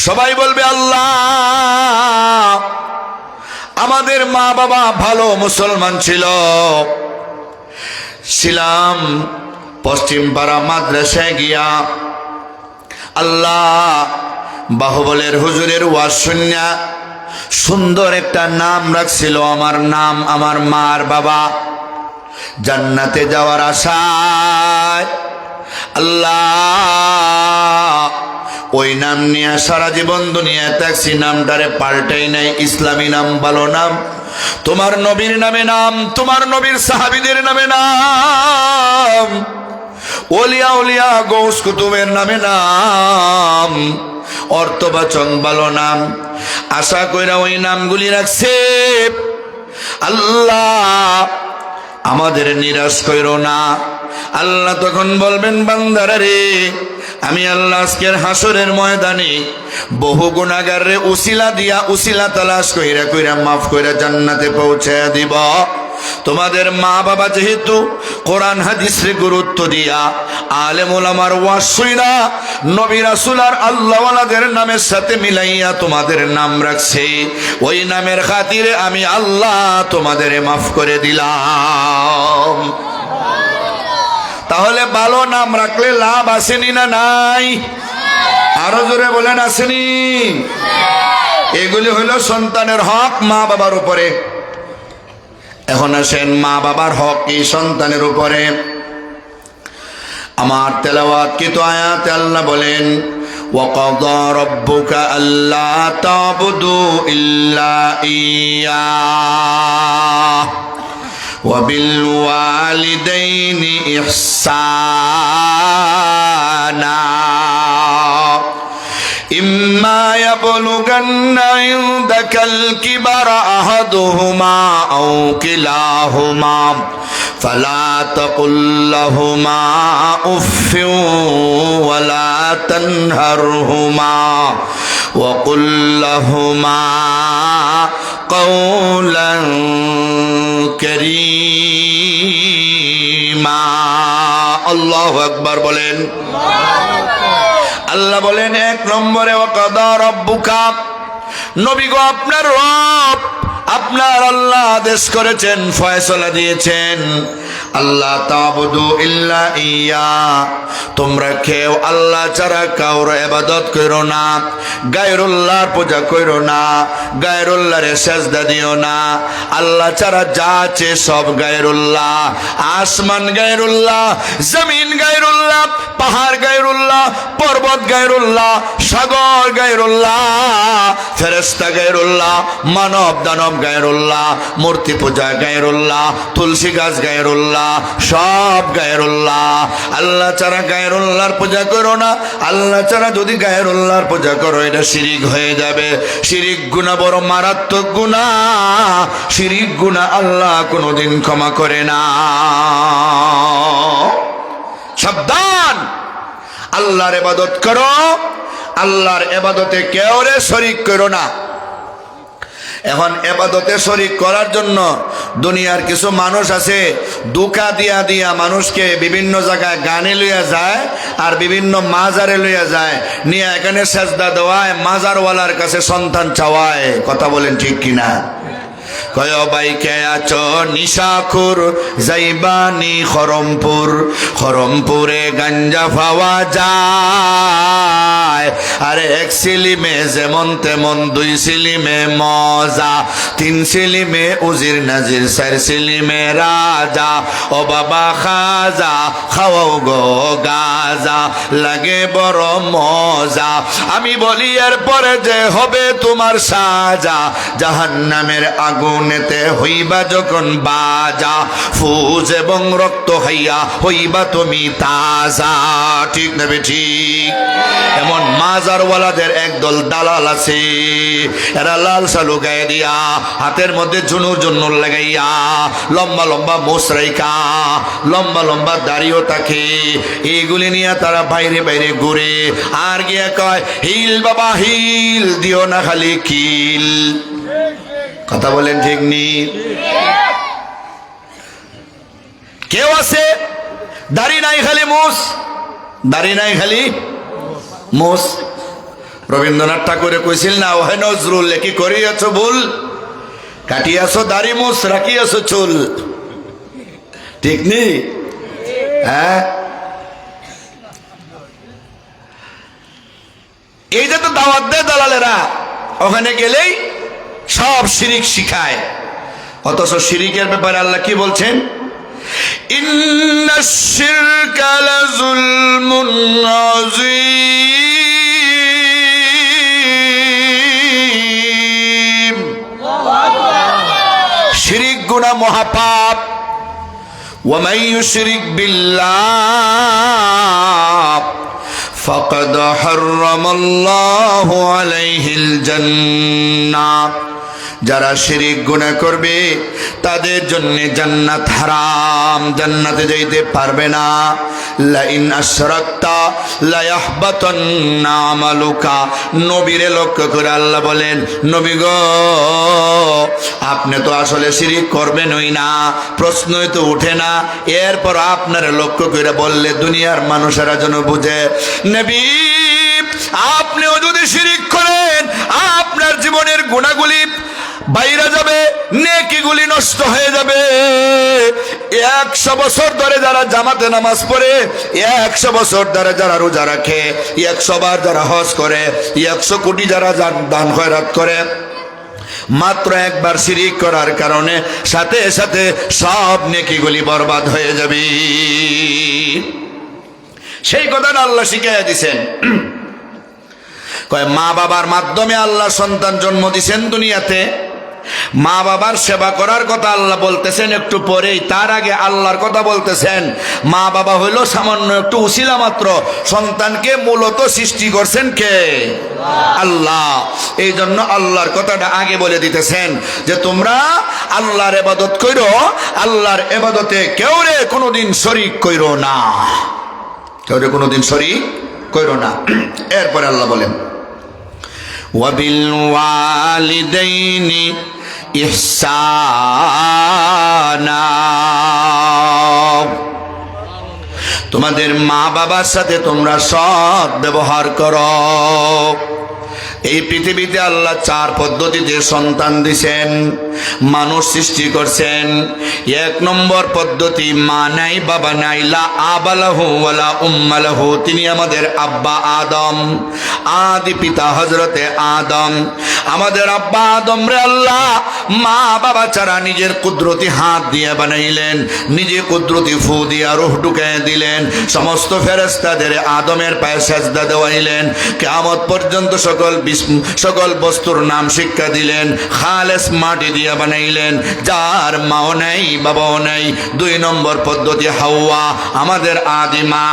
A: সবাই বলবে আল্লাহ আমাদের মা বাবা ভালো মুসলমান ছিলাম, পশ্চিম পাড়া মাদ্রাসায় গিয়া আল্লাহ বাহুবলের হুজুরের ওয়াজ শুনিয়া সুন্দর একটা নাম রাখছিল, আমার নাম আমার মার বাবা। জান্নাতে যাওয়ার আশায় আল্লাহ ওই নাম নিয়ে সারা জীবন দুনিয়ায় থাকছি, নামটারে পাল্টাই নাই। ইসলামী নাম, ভালো নাম, তোমার নবীর নামে নাম, তোমার নবীর সাহাবীদের নামে নাম, ওলিয়া উলিয়া গৌস কুতুবের নামে নাম, অর্থবাচন ভালো নাম। আশা কইরা ওই নামগুলি রাখছে। আল্লাহ আমাদের নিরাশ কইরো না। আল্লাহ তখন বলবেন, বান্দারা রে, আমি আল্লাহ আজকের হাসরের ময়দানে বহু গুনাহগার রে উসিলা দিয়া, উসিলা তালাশ কইরা কইরা মাফ কইরা জান্নাতে পৌঁছায়া দিব। তোমাদের মা বাবা যেহেতু কোরআন হাদিসে গুরুত্ব দিয়া, আলেম ওলামার ওয়াজ শুইনা, নবী রাসূল আর আল্লাহওয়ালাদের নামের সাথে মিলাইয়া তোমাদের নাম রাখছে, ওই নামের খাতিরে আমি আল্লাহ তোমাদের মাফ করে দিলাম। তাহলে ভালো নাম রাখলে লাভ আসেনি না নাই? আরো জোরে বলেন আসেনি? এগুলি হইল সন্তানের হক মা বাবার উপরে। এখন আসেন মা বাবার হক কি সন্তানের উপরে। আমার তেলাওয়াত কৃত আয়াতে আল্লাহ বলেন, ওয়াকাদা রাব্বুকা আল্লা তা'বুদু ইল্লা ইয়্যাহ وبالوالدين إحسانا إما يبلغن عندك الكبر أحدهما أو كلاهما فلا تقل لهما أف ولا تنهرهما وقل لهما قولا كريما الله أكبر বলেন। আল্লাহ বলেন এক নম্বরে, ওয়াকাদা রাব্বুকা, নবী গো আপনার রব, আপনার আল্লাহ আদেশ করেছেন, ফয়সালা দিয়েছেন, আল্লাহ তা'বুদু ইল্লা ইয়্যা, তোমরা কেউ আল্লাহ ছাড়া কাউর ইবাদত করো না, গায়রুল্লাহর পূজা করো না, গায়রুল্লাহর সিজদা দিও না। আল্লাহ ছাড়া যা আছে সব গায়রুল্লাহ, আসমান গায়রুল্লাহ, জমিন গায়রুল্লাহ, পাহাড় গায়রুল্লাহ, পর্বত গায়রুল্লাহ, সাগর গায়রুল্লাহ, ফেরেশতা গায়রুল্লাহ, মানব দানব গায়রুল্লাহ, মূর্তি পূজা গায়রুল্লাহ, তুলসী গাছ গায়রুল্লাহ, গায়রুল্লাহ, সব গায়রুল্লাহ। আল্লাহ ছাড়া গায়রুল্লাহর পূজা করো না। আল্লাহ ছাড়া যদি গায়রুল্লাহর পূজা করো এটা শিরিক হয়ে যাবে। শিরিক গুনাহ বড় মারাত্মক গুনাহ। শিরিক গুনাহ আল্লাহ কোনোদিন ক্ষমা করে না। সাবধান, আল্লাহর ইবাদত করো, আল্লাহর ইবাদতে কেউরে শরীক করো না। এখন ইবাদতে শরীক করার জন্য দুনিয়ার কিছু মানুষ আছে ধোঁকা দিয়া দিয়া মানুষকে বিভিন্ন জায়গায় গানে লইয়া যায় আর বিভিন্ন মাজারে লইয়া যায়, নিয়ে এখানে সেজদা দেওয়ায়, মাজারওয়ালার কাছে সন্তান চাওয়ায়। কথা বলেন ঠিক কিনা? কয় ভাই কে আছো নিশাখুর, যাইবানি খরমপুর, খরমপুরে গাঞ্জা পাওয়া যায়। আরে এক সিলিমে যেমন তেমন, দুই সিলিমে মজা, তিন সিলিমে উজির নাজির, চার সিলিমে রাজা। ও বাবা খাজা খাওয়াও গো গাজা, লাগে বড় মজা। আমি বলি এরপরে যে হবে তোমার সাজা, জাহান্নামের আগুনেতে হইবা যখন বাজা, ফুজ এবং রক্ত হইয়া হইবা তুমি তাজা। ঠিক না ঠিক? এমন মাজারওয়ালাদের একদল দালাল আছে, এরা লাল সালু গায়ে দিয়া, হাতের মধ্যে ঝুনুর ঝুনুর লাগাইয়া, লম্বা লম্বা মোসরাইকা, লম্বা লম্বা দাড়িও থাকে, এইগুলি নিয়ে তারা বাইরে বাইরে ঘুরে আর গিয়া কয় হিল বাবা হিল, দিও না খালি কিল। কথা বলেন ঠিক নি? কেউ আছে দাড়ি নাই খালি মুস, দাড়ি নাই খালি মুস। রবীন্দ্রনাথ ঠাকুরে কইছিল না, ওহে নজরুল কি করিয়াছ ভুল, কাটিয়াছ দাড়ি মুস রাখিয়াছ চুল। ঠিক নি? হ্যাঁ, এই যে তো দাওয়াত দেয় দালালেরা, ওখানে গেলেই সব শিরিক শিখায়। অথচ শিরিকের ব্যাপারে আল্লাহ কি বলছেন? ইন্নাশ শিরকা লাযুলমুন আযীম। শিরিক গুনাহ মহাপাপ। ওয়া মান ইউশরিক বিল্লাহ ফাকাদ হারামাল্লাহু আলাইহিল জান্নাহ। যারা শিরিক গুনাহ করবে তাদের জন্য জান্নাত হারাম, জান্নাতে যাইতে পারবে না। লা ইন আশরাকতা লা ইয়াহবাতান্না আমালুকা। নবীরে লক্ষ্য করে আল্লাহ বলেন, নবী গো আপনি তো আসলে শিরিক করবেনই না, প্রশ্নই তো উঠে না। এরপর আপনার লক্ষ্য করে বললে দুনিয়ার মানুষেরা যেন বুঝে, নবী আপনিও যদি শিরিক করেন আপনার জীবনের গুনাহগুলি বাইরে যাবে, নেকিগুলি নষ্ট হয়ে যাবে। 100 বছর ধরে যারা জামাতে নামাজ পড়ে, 100 বছর ধরে যারা রোজা রাখে, 100 বার যারা হজ করে, 100 কোটি যারা দান খয়রাত করে, মাত্র একবার শিরিক করার কারণে সাথে সাথে সব নেকিগুলি বরবাদ হয়ে যাবে। সেই কথাটা আল্লাহ শিখাইয়া দিছেন। কয় মা বাবার মাধ্যমে আল্লাহ সন্তান জন্ম দিছেন দুনিয়াতে। মা বাবার সেবা করার কথা আল্লাহ বলতেছেন একটু পরেই, তার আগে আল্লাহর কথা বলতেছেন। মা বাবা হইল সামান্য একটু উসিলা মাত্র, সন্তানকে মূলত সৃষ্টি করছেন কে? আল্লাহ। এই জন্য আল্লাহর কথাটা আগে বলে দিতেছেন যে তোমরা আল্লাহর ইবাদত কইরো, আল্লাহর ইবাদতে কেউরে কোনোদিন শরীক কইরো না, কেউরে কোনোদিন শরীক কইরো না। এরপরে আল্লাহ বলেন ওয়াবিল ওয়ালিদাইনি ইহসানা। তোমাদের মা বাবার সাথে তোমরা সৎ ব্যবহার করো। এই পৃথিবীতে আল্লাহ 4 পদ্ধতিতে সন্তান দিছেন, মানুষ সৃষ্টি করছেন। 1 নম্বর পদ্ধতি, মা নাই বাবা নাই, লা আবালাহু ওয়ালা উম্মালাহু। তিনি আমাদের আব্বা আদম, আদি পিতা হযরতে আদম। আমাদের আব্বা আদম রে আল্লাহ মা বাবা ছাড়া নিজের কুদরতি হাত দিয়ে বানাইলেন, নিজে কুদরতি ফু দিয়া রূহ ঢুকায় দিলেন। সমস্ত ফেরেশতাদের আদমের পায়ে সেজদা দেওয়াইলেন। কিয়ামত পর্যন্ত সকল বস্তুর নাম শিক্ষা দিলেন। খালেস মাটি দিয়ে দিয়া বানাইলেন, যার মাও নাই বাবাও নাই। 2 নম্বর পদ্ধতি হাওয়া, আমাদের আদিমা,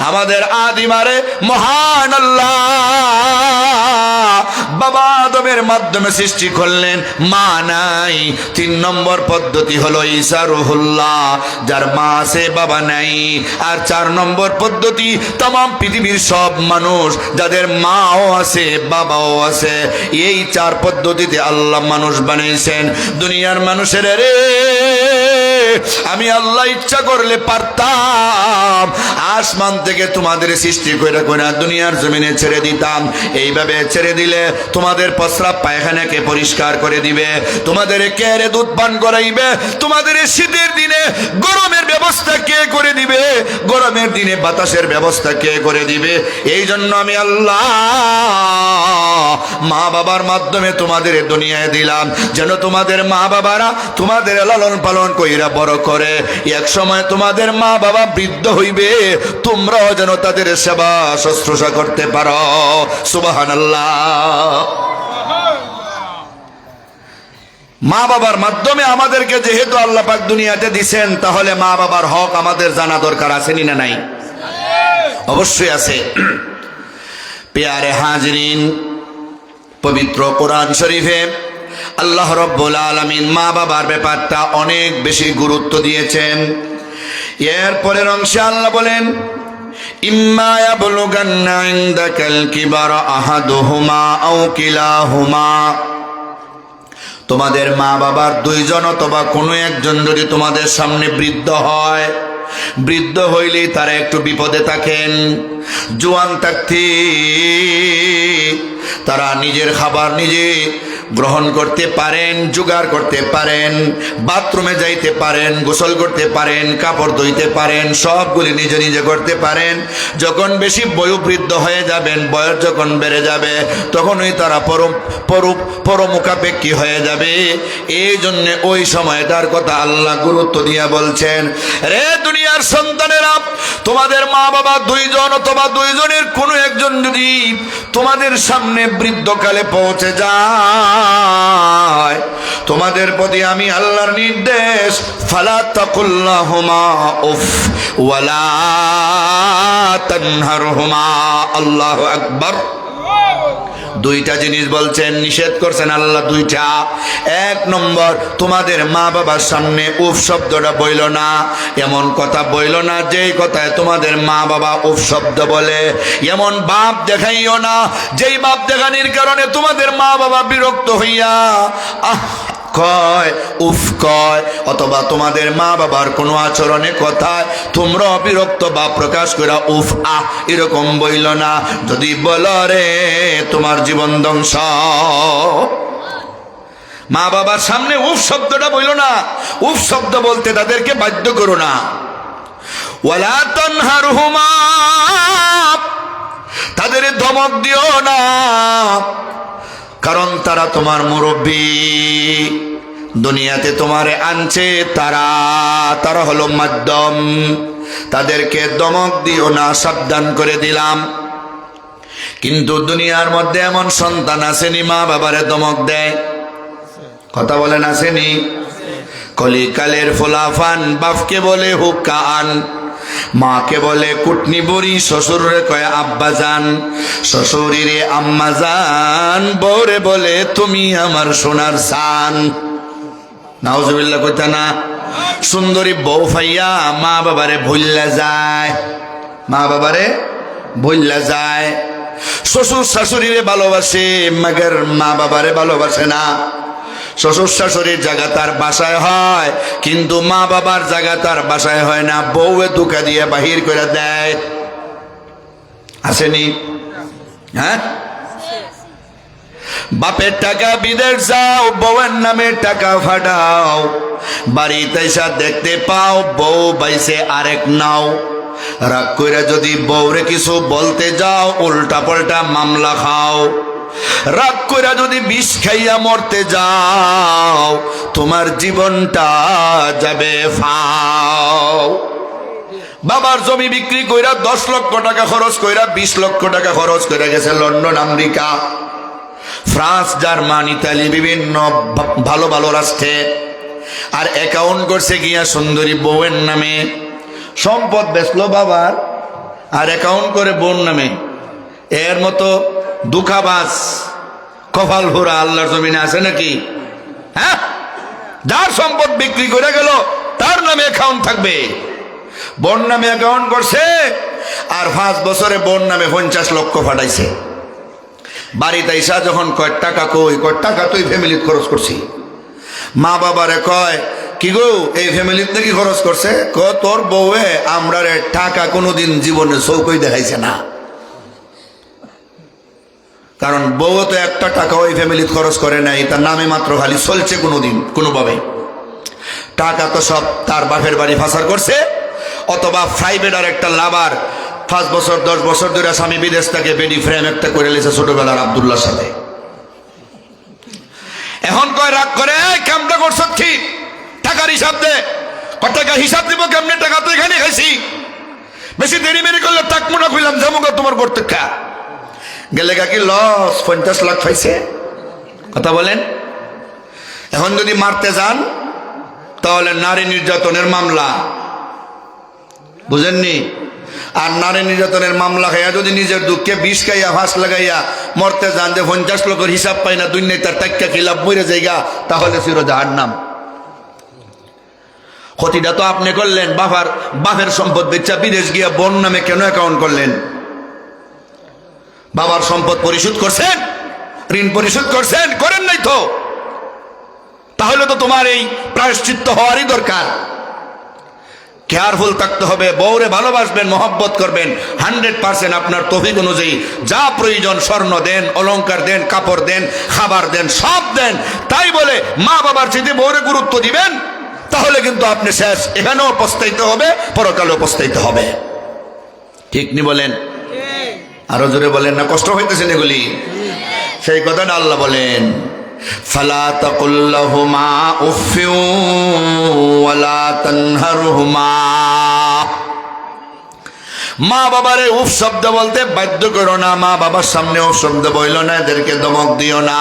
A: আমাদের আদিমারে মহান আল্লাহ বাবা আদমের মাধ্যমে সৃষ্টি করলেন, মা নাই। 3 নম্বর পদ্ধতি হলো ঈসা রুহুল্লাহ, যার মা আছে বাবা নাই। আর 4 নম্বর পদ্ধতি तमाम পৃথিবীর সব মানুষ যাদের মাও আছে বাবাও আছে, এই 4 পদ্ধতিতে আল্লাহ মানুষ বানাইছেন। দুনিয়ার মানুষের রে, আমি আল্লাহ ইচ্ছা করলে পারতাম আসমান থেকে তোমাদের সৃষ্টি করে করে দুনিয়ার জমিনে ছেড়ে দিতাম। এইভাবে ছেড়ে দিলে তোমাদের প্রস্রাব পায়খানাকে পরিষ্কার করে দিবে, তোমাদের কেড়ে দুধ পান করাইবে, তোমাদের শীতের দিনে গরমের ব্যবস্থা কে করে দিবে, গরমের দিনে বাতাসের ব্যবস্থা কে করে দিবে। এই জন্য আমি আল্লাহ মা বাবার মাধ্যমে তোমাদের দুনিয়ায় দিলাম, যেন তোমাদের মা বাবারা তোমাদের লালন পালন কইরা বড় করে। এক সময় তোমাদের মা বাবা বৃদ্ধ হইবে, তোমরাও যেন তাদের সেবা শুশ্রূষা করতে পারো। সুবহানাল্লাহ। মা বাবার মাধ্যমে আমাদেরকে যেহেতু আল্লাহ পাক দুনিয়াতে দিছেন, তাহলে মা বাবার হক আমাদের জানা দরকার আছে না নাই? অবশ্যই আছে। প্যারে হাজরিন, পবিত্র কোরআন শরীফে আল্লাহ রাব্বুল আলামিন মা বাবার ব্যাপারটা অনেক বেশি গুরুত্ব দিয়েছেন। এরপরের অংশে আল্লাহ বলেন, ইম্মা ইয়াবলুগান্না ইনদাকাল কিবারা আহাদুহুমা আও কিলাহুমা, তোমাদের মা বাবার 2 জন অথবা কোনো একজন যদি তোমাদের সামনে বৃদ্ধ হয়, বৃদ্ধ হইলেই তারা একটু বিপদে থাকেন। জোয়ান থাকতে তারা নিজের খাবার নিজে গ্রহণ করতে পারেন, জোগাড় করতে পারেন, বাথরুমে যাইতে পারেন, গোসল করতে পারেন, কাপড় ধুইতে পারেন, সবগুলি নিজে নিজে করতে পারেন। যখন বেশি বয়োবৃদ্ধ হয়ে যাবেন, বয়স যখন বেড়ে যাবে, তখনই তারা পরমুখাপেক্ষী হয়ে যাবে। এই জন্য ওই সময়টার কথা আল্লাহ গুরুত্ব দিয়ে বলছেন, রে দুনিয়ার সন্তানেরা, তোমাদের মা বাবা 2 জন অথবা 2 জনের কোনো একজন যদি তোমাদের সামনে বৃদ্ধকালে পৌঁছে যায়, তোমাদের প্রতি আমি আল্লাহর নির্দেশ, ফালা তাকুল্লাহুমা উফ ওয়ালা তানহারহুমা। আল্লাহু আকবার। 2টা জিনিস বলছেন, নিষেধ করছেন আল্লাহ 2টা। 1 নম্বর, তোমাদের মা বাবার সামনে উফ শব্দটা বইল না, এমন কথা বইল না যেই কথায় তোমাদের মা বাবা উফ শব্দ বলে। এমন বাপ দেখাইও না যেই বাপ দেখানির কারণে তোমাদের মা বাবা বিরক্ত হইয়া কয়, উফ কয়, অথবা তোমাদের মা বাবার কোনো আচরণে কথায় তোমরা বিরক্ত বা প্রকাশ করে উফ আহ এরকম বইল না। যদি বলো রে, তোমার জীবন ধ্বংস। মা বাবার সামনে উফ শব্দটা বইল না, উফ শব্দ বলতে তাদেরকে বাধ্য করো না। ওয়ালা তানহারহুমা, তাদের ধমক দিও না, কারণ তারা তোমার মুরব্বী, দুনিয়াতে তোমারে আনছে তারা হলো মাধ্যম। তাদেরকে ধমক দিও না, সাবধান করে দিলাম। কিন্তু দুনিয়ার মধ্যে এমন সন্তান আসেনি মা বাবারে ধমক দেয়? কথা বলেন, আসেনি? কলিকালের ফোলাফান বাপকে বলে হুক্কান, মাকে বলে কুটনি বুড়ি, শ্বশুরে কয় আব্বা জান, শ্বশুরিরে আম্মা জান, বউরে বলে তুমি আমার সোনার সান। নাউজুবিল্লাহ কইতা না? সুন্দরী বউ ফাইয়া মা বাবারে ভুল্লা যায়, মা বাবারে ভুল্লা যায়। শ্বশুর শাশুড়িরে ভালোবাসে, মাগের মা বাবারে ভালোবাসে না। শ্বশুর শাশুড়ির জায়গা তার বাসায় হয়, কিন্তু মা বাবার জায়গা তার বাসায় হয় না। বউয়ে ধোঁকা দিয়ে বাহির করে দেয়। আসেনি? হ্যাঁ, বাপের টাকা বিদেশ যাও, বউয়ের নামে টাকা ফাটাও, বাড়িতে এসে দেখতে পাও বউ বাইছে আরেক নাও। রাগ কইরা যদি বউরে কিছু বলতে যাও, উল্টা পাল্টা মামলা খাও। রাগ কইরা যদি বিষ খাইয়া মরতে যাও, তোমার জীবনটা যাবে ফাও। বাবার জমি বিক্রি কইরা 10 লক্ষ টাকা খরচ কইরা 20 লক্ষ টাকা খরচ করে গেছে London America. France, German, Italy, বিভিন্ন ভালো ভালো রাষ্ট্রে, আর অ্যাকাউন্ট করছে গিয়া সুন্দরী বউয়ের নামে। সম্পদ বেচলো বাবার আর অ্যাকাউন্ট করে বোন নামে। এর মতো দুঃখাবাজ কপাল ভরা আল্লাহর জমিনে আছে নাকি? হ্যাঁ, যার সম্পদ বিক্রি করে গেল তার নামে অ্যাকাউন্ট থাকবে। বোন নামে অ্যাকাউন্ট করছে আর 5 বছরে বোন নামে 50 লক্ষ ফাটাইছে। বাড়িতে আইসা যখন কয় টাকা টাকা তুই ফ্যামিলিত খরচ করছি। মা বাবারে কয় কি গো এই ফ্যামিলিত নাকি খরচ করছে? তোর বউয়ে আমরা টাকা কোনোদিন জীবনে চৌকই দেখাইছে না। কারণ বউ তো একটা টাকা ওই ফ্যামিলিত খরচ করে নাই, তার নামে মাত্র খালি চলছে কোনোদিন কোনোভাবে। টাকা তো সব তার বাপের বাড়ি ফাঁসার করছে, অথবা প্রাইভেট একটা লাভার 5 বছর 10 বছর ধরে স্বামী বিদেশ থেকে বেডি ফ্রেম একটা করে লেছে ছোটবেলার আব্দুল্লাহর সাথে। এখন কয় রাগ করে কেমটা করছ ঠিক টাকার হিসাব দে। টাকা হিসাব দিব কেমনে? টাকা তো এখানে খাইছি, বেশি দেরি মেরি করলে টাকমুনা খুইলাম যাবো তোমার প্রত্যেকটা গেলে কি লস 50 লাখ পাইছে। কথা বলেন। এখন যদি মারতে যান তাহলে নারী নির্যাতনের মামলা, বুঝেননি? আর নারী নির্যাতনের মামলা খাইয়া যদি নিজের দুঃখে বিষ খাইয়া ফাঁস লাগাইয়া মরতে যান যে 50 লক্ষের হিসাব পাই না, দুনিয়ায় তার টাক্কা খিলাপ মরে যাইগা, তাহলে চির জাহান্নাম। ক্ষতিটা তো আপনি করলেন। বাপের সম্পদ বেচা বিদেশ গিয়া বোন নামে কেন অ্যাকাউন্ট করলেন? বাবার সম্পদ পরিশোধ করছেন, ঋণ পরিশোধ করছেন? করেন নাই তো। তাহলে তো তোমার এই প্রায়শ্চিত্ত হওয়ারই দরকার। কেয়ারফুল থাকতে হবে। বউরে ভালোবাসবেন, মহব্বত করবেন, 100% আপনার তৌফিক অনুযায়ী যা প্রয়োজন স্বর্ণ দেন, অলংকার দেন, কাপড় দেন, খাবার দেন, সব দেন। তাই বলে মা বাবার চেয়ে বউরে গুরুত্ব দিবেন, তাহলে কিন্তু আপনি শেষ। এখানেও পস্তাইতে হবে, পরকালেও পস্তাইতে হবে। ঠিক নি বলেন? আরো জোরে বলেন না, কষ্ট হইতেছেন এগুলি? সেই কথাটা আল্লাহ বলেন, ফালা তাকুল লাহুমা উফিউ ওয়ালা তানহারহুমা। মা বাবারে উফ শব্দ বলতে বাধ্য করো না, মা বাবার সামনে উফ শব্দ বইল না, এদেরকে ধমক দিও না।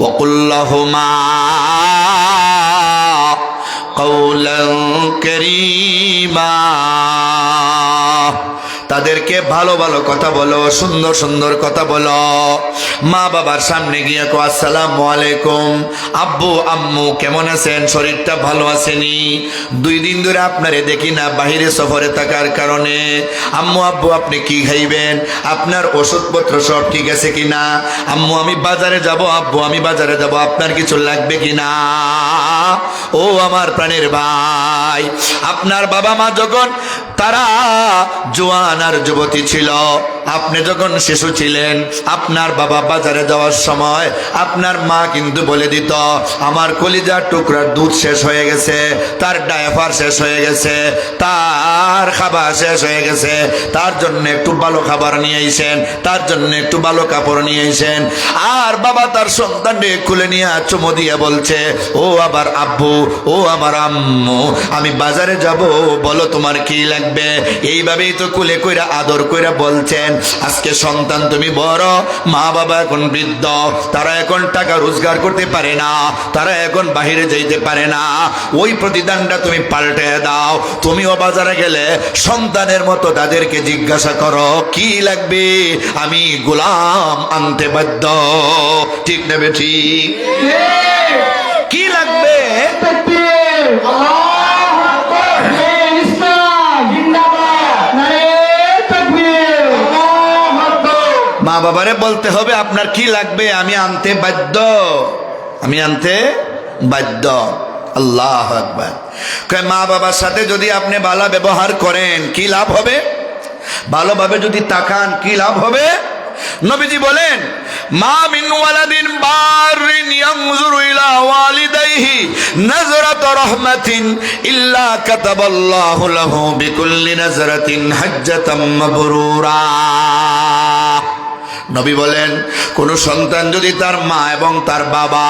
A: ওয়াকুল লাহুমা কাওলান কারীমা। তাদেরকে ভালো ভালো কথা বলো, সুন্দর সুন্দর কথা বলো। মা বাবার সামনে গিয়ে কো আসসালামু আলাইকুম, আব্বু আম্মু কেমন আছেন, শরীরটা ভালো আছেনি? 2 দিন ধরে আপনারে দেখি না বাহিরে সফরে থাকার কারণে। আম্মু আব্বু আপনি কি খাইবেন, আপনার ওষুধপত্র সব ঠিক আছে কিনা? আম্মু আমি বাজারে যাব, আব্বু আমি বাজারে যাব, আপনার কিছু লাগবে কিনা? ও আমার প্রাণের ভাই, আপনার বাবা মা যখন তারা জোয়ান আর যুবতী ছিল, আপনি যখন শিশু ছিলেন, আপনার বাবা বাজারে যাওয়ার সময় আপনার মা কিন্তু বলে দিত আমার কলিজার টুকরার দুধ শেষ হয়ে গেছে, তার ডায়াপার শেষ হয়ে গেছে, তার খাবার শেষ হয়ে গেছে, তার জন্য একটু ভালো খাবার নিয়ে আইছেন, তার জন্য একটু ভালো কাপড় নিয়ে আইছেন। আর বাবা তার সন্তানকে খুলে নিয়ে চুমো দিয়ে বলছে ও আবার আব্বু, ও আমার আম্মু আমি বাজারে যাব, বলো তোমার কি লাগবে। এইভাবেই তো কুলে কইরা আদর কইরা বলছেন। আজকে সন্তান তুমি বড়, মা বাবা এখন বৃদ্ধ, তারা এখন টাকা রোজগার করতে পারে না, তারা এখন বাহিরে যাইতে পারে না। ওই প্রতিদানটা তুমি পাল্টে দাও। তুমিও বাজারে গেলে সন্তানের মতো তাদেরকে জিজ্ঞাসা করো কি লাগবে, আমি গোলাম আনতে বাধ্য। ঠিক নেবে? ঠিক কি লাগবে? মা বাবারে বলতে হবে আপনার কি লাগবে, আমি আনতে বাধ্য, আমি আনতে বাধ্য। আল্লাহু আকবার। মা বাবার সাথে যদি আপনি ভালো ব্যবহার করেন কি লাভ হবে? ভালোভাবে যদি তাকান কি লাভ হবে? নবীজি বলেন মা মিন ওয়ালাদিন বারিন ইয়ানজুরু ইলা ওয়ালিদাইহি নাজরাত রাহমাতিন ইল্লা কাতাবাল্লাহু লাহু বিকুল্লি নাজরাতিন হাজ্জাতাম মাবরুরা। নবী বলেন কোন সন্তান যদি তার মা এবং তার বাবা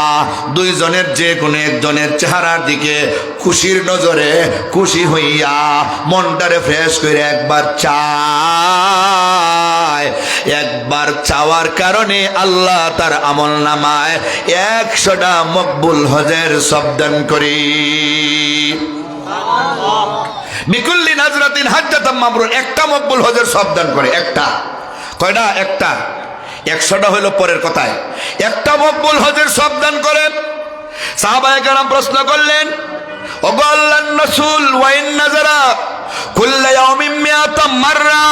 A: দুইজনের যে কোনো একজনের চেহারার দিকে খুশির নজরে খুশি হইয়া মনটারে ফ্রেশ করে একবার চায়, চায়, একবার চাওয়ার কারণে আল্লাহ তার আমল নামায় 100টা মকবুল হজের সওয়াব দান করে। বিকুল্লি নাজরাতিন হাজ্জাতাম মাবরুর, একটা মকবুল হজের সওয়াব দান করে। একটা কয়টা? একটা। 100টা হইল পরের কথায়, একটা মকবুল হজের সওয়াব দান করে। সাহাবায়ে কেরাম প্রশ্ন করলেন, ওগো আল্লাহর রাসূল, ওয়া ইন নাযারা কুল্লা ইয়াউমিন মিআতাম মাররা,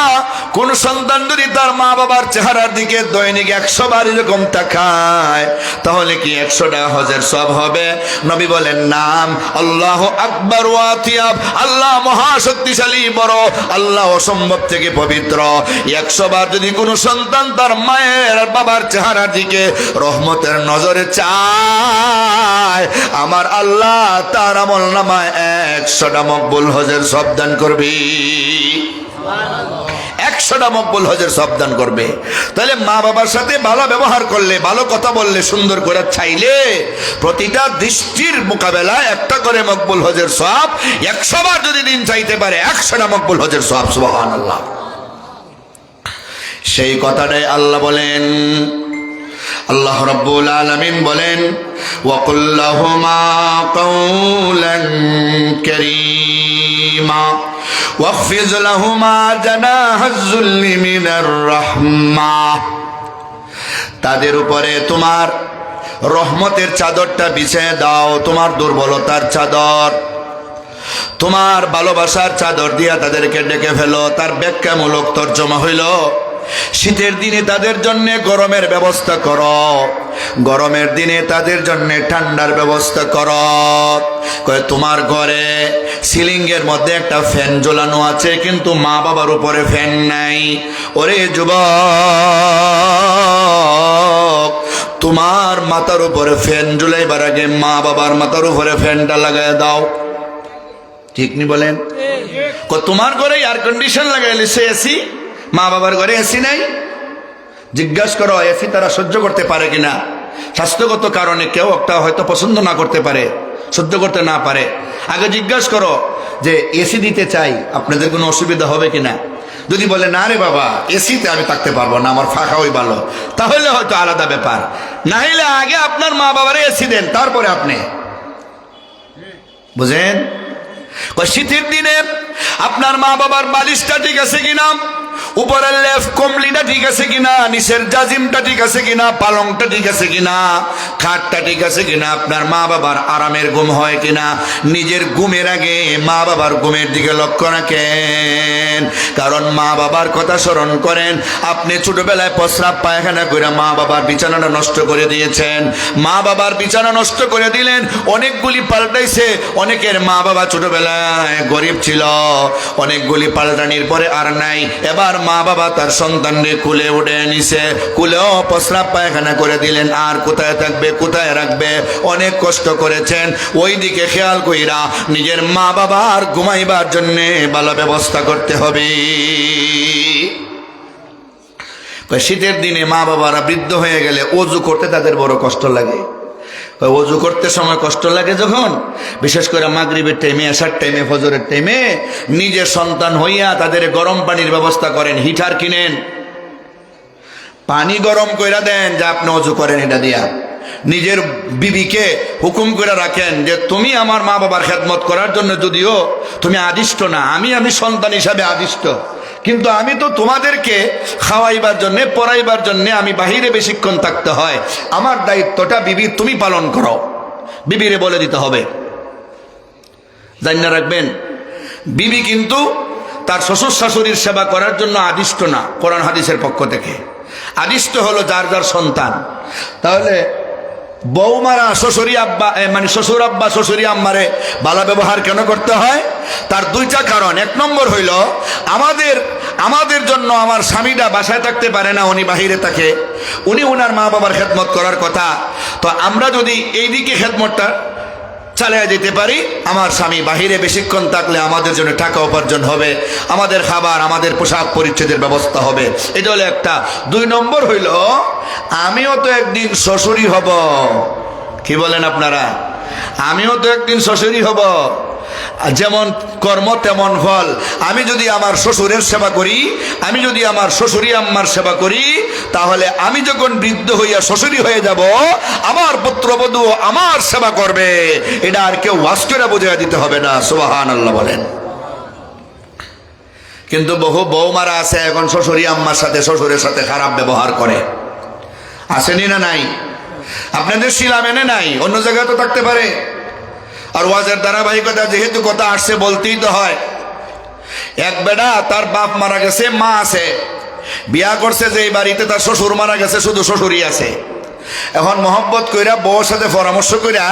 A: কোন সন্তান যদি তার মা বাবার চেহারার দিকে দৈনিক 100 বার এরকম তাকায় তাহলে কি 100টা হজের সওয়াব হবে? নবী বলেন, নাম। আল্লাহু আকবার ওয়া আতিয়াব, আল্লাহ মহাশক্তিশালী, বড়, আল্লাহ অসম্ভব থেকে পবিত্র। 100 বার যদি কোনো সন্তান তার মায়ের আর বাবার চেহারার দিকে রহমতের নজরে চায়, আমার আল্লাহ তার আমল নামায় 100টা মকবুল হজের সওয়াব দান করবে। 100টা মকবুল হজের সওয়াব দান করবে। তাহলে মা বাবার সাথে ভালো ব্যবহার করলে, ভালো কথা বললে, সুন্দর করে চাইলে প্রতিটা দৃষ্টির মোকাবেলায় একটা করে মকবুল হজের সওয়াব। 100 বার যদি দিন চাইতে পারে 100টা মকবুল হজের সওয়াব। সুবহানাল্লাহ। সেই কথাটাই আল্লাহ বলেন, আল্লাহ রাব্বুল আলামিন বলেন, ওয়া কুল লাহুমা কাওলান কারীমা ওয়াখফিজ লাহুমা জানাহাজ যুল্লি মিনার রাহমাহ। তাদের উপরে তোমার রহমতের চাদরটা বিছিয়ে দাও, তোমার দুর্বলতার চাদর, তোমার ভালোবাসার চাদর দিয়া তাদেরকে ডেকে ফেলো। তার ব্যাখ্যামূলক তর্জমা হইল, শীতের দিনে তাদের জন্য গরমের ব্যবস্থা করো, গরমের দিনে তাদের জন্য ঠান্ডার ব্যবস্থা করো। কয় তোমার ঘরে সিলিং এর মধ্যে একটা ফ্যান ঝোলানো আছে, কিন্তু মা বাবার উপরে ফ্যান নাই। ওরে যুবক, তোমার মাথার উপরে ফ্যান ঝুলাইবার আগে মা বাবার মাথার উপরে ফ্যানটা লাগাই দাও। ঠিক নি বলেন? তোমার ঘরে এয়ার কন্ডিশন লাগাইলে সে এসি, মা বাবার ঘরে এসি নাই। জিজ্ঞাসা করো এসি তারা সহ্য করতে পারে কিনা। স্বাস্থ্যগত কারণে কেউ একটা হয়তো পছন্দ না করতে পারে, সহ্য করতে না পারে। আগে জিজ্ঞাসা করো যে এসি দিতে চাই, আপনাদের কোনো অসুবিধা হবে কিনা। যদি বলে না রে বাবা এসিতে আমি থাকতে পারবো না, আমার ফাঁকা ওই ভালো, তাহলে হয়তো আলাদা ব্যাপার। না হলে আগে আপনার মা বাবারে এসি দেন, তারপরে আপনি বুঝেন। শীতের দিনে আপনার মা বাবার বালিশটা ঠিক আছে কিনা, উপরের লেফ কমলিটা ঠিক আছে কিনা, নিচের জাজিমটা ঠিক আছে কিনা, পালংটা ঠিক আছে কিনা, খাটটা ঠিক আছে কিনা, আপনার মা বাবার আরামের ঘুম হয় কিনা। নিজের ঘুমের আগে মা বাবার ঘুমের দিকে লক্ষ্য রাখেন, কারণ মা বাবার কথা স্মরণ করেন। আপনি ছোটবেলায় প্রস্রাব পায়খানা করে মা বাবার বিছানাটা নষ্ট করে দিয়েছেন, মা বাবার বিছানা নষ্ট করে দিলেন। অনেকগুলি পাল্টাইছে, অনেকের মা বাবা ছোটবেলায় গরিব ছিল, অনেকগুলি পাল্টানির পরে আর নাই। এবার মা বাবা তার সন্তানকে কুলে উঠে নিছে, কুলেও প্রস্রাব পায়খানা করে দিলেন। আর কোথায় থাকবে, কোথায় রাখবে? অনেক কষ্ট করেছেন, ওই দিকে খেয়াল কইরা নিজের মা বাবার ঘুমাইবার জন্য ভালো ব্যবস্থা করতে হবে। শীতের দিনে মা বাবারা বৃদ্ধ হয়ে গেলে ওযু করতে তাদের বড় কষ্ট লাগে। ওযু করতে সময় কষ্ট লাগে যখন, বিশেষ করে মাগরিবের টাইমে, আসার টাইমে, ফজরের টাইমে, নিজের সন্তান হইয়া তাদের গরম পানির ব্যবস্থা করেন, হিটার কিনেন, পানি গরম কইরা দেন যে আপনি ওযু করেন এটা দিয়া। নিজের বিবিকে হুকুম করে রাখেন যে তুমি আমার মা বাবার খেদমত করার জন্য, যদিও তুমি আদিষ্ট না, আমি সন্তান হিসাবে আদিষ্ট, কিন্তু আমি তো তোমাদেরকে খাওয়াইবার জন্য, পড়াইবার জন্য আমি বাহিরে বেশিক্ষণ থাকতে হয়। আমার দায়িত্বটা বিবি তুমি পালন করো, বিবিরে বলে দিতে হবে। জানিনা রাখবেন, বিবি কিন্তু তার শ্বশুর শাশুড়ির সেবা করার জন্য আদিষ্ট না। কোরআন হাদিসের পক্ষ থেকে আদিষ্ট হলো যার যার সন্তান। তাহলে বৌমারা শ্বশুরি আব্বা, মানে শ্বশুর আব্বা শ্বশুরি আম্মারে ভালো ব্যবহার কেন করতে হয়? তার দুইটা কারণ। এক নম্বর হইল, আমাদের জন্য আমার স্বামীটা বাসায় থাকতে পারে না, উনি বাহিরে থাকে, উনি ওনার মা বাবার খেদমত করার কথা। তো আমরা যদি এইদিকে খেদমতটা চালিয়ে যেতে পারি, আমার স্বামী বাহিরে বেশিক্ষণ থাকলে আমাদের জন্য টাকা উপার্জন হবে, আমাদের খাবার, আমাদের পোশাক পরিচ্ছদের ব্যবস্থা হবে। এটা হলো একটা। 2 নম্বর হইল, আমিও তো একদিন শ্বশুরই হব। কি বলেন আপনারা? আমিও তো একদিন শ্বশুরই হব। যেমন কর্ম তেমন ফল। আমি যদি আমার শ্বশুরের সেবা করি, আমি যদি আমার শ্বশুরি আম্মার সেবা করি, তাহলে আমি যখন বৃদ্ধ হইয়া শ্বশুরি হয়ে যাব, আমার পুত্রবধূ আমার সেবা করবে। এটা আর কেউ ওয়াজ করে বুঝিয়ে দিতে হবে না। সুবহানাল্লাহ বলেন। কিন্তু বহু বৌমারা আছে এখন শ্বশুরি আম্মার সাথে, শ্বশুরের সাথে খারাপ ব্যবহার করে। আসেনি না নাই? আপনাদের শিলা মেনে নাই, অন্য জায়গায় তো থাকতে পারে। আর ওয়াজের ধারাবাহিকতা যেহেতু কথা আসছে, বলতেই তো হয়। এক বেটা, তার বাপ মারা গেছে, মা আছে, বিয়া করছে যে এই বাড়িতে, তার শ্বশুর মারা গেছে, শুধু শ্বশুরই আছে। এখন মহব্বত কইরা বউর সাথে পরামর্শ কইরা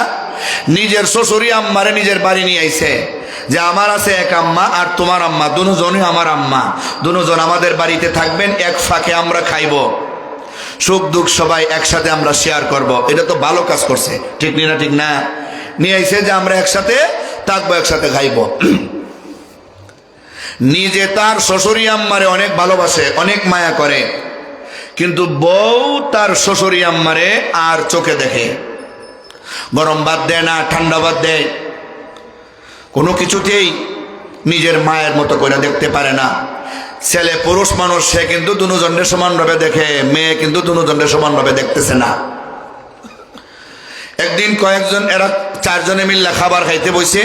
A: নিজের শ্বশুরি আম্মারে নিজের বাড়ি নিয়ে আইছে, যে আমার আছে এক আম্মা আর তোমার আম্মা, দুজনই আমার আম্মা, দুজন আমাদের বাড়িতে থাকবেন, এক ফাঁকে আমরা খাইব, সুখ দুঃখ সবাই একসাথে আমরা শেয়ার করব। এটা তো ভালো কাজ করছে, ঠিক না? ঠিক না? নিয়ে আইছে যে আমরা একসাথে থাকবো, একসাথে খাইব। নিজে তার শ্বশুরি আম্মারে অনেক ভালোবাসে, অনেক মায়া করে, কিন্তু বউ তার শ্বশুরি আম্মারে আর চোখে দেখে। গরম ভাত দেয় না, ঠান্ডা ভাত দেয়, কোনো কিছুতেই নিজের মায়ের মতো করে দেখতে পারে না। ছেলে পুরুষ মানুষ, সে কিন্তু দুজনের সমানভাবে দেখে, মেয়ে কিন্তু দুজনের সমানভাবে দেখতেছে না। একদিন কয়েকজন, এরা চারজনে মিল্লা খাবার খাইতে বসে,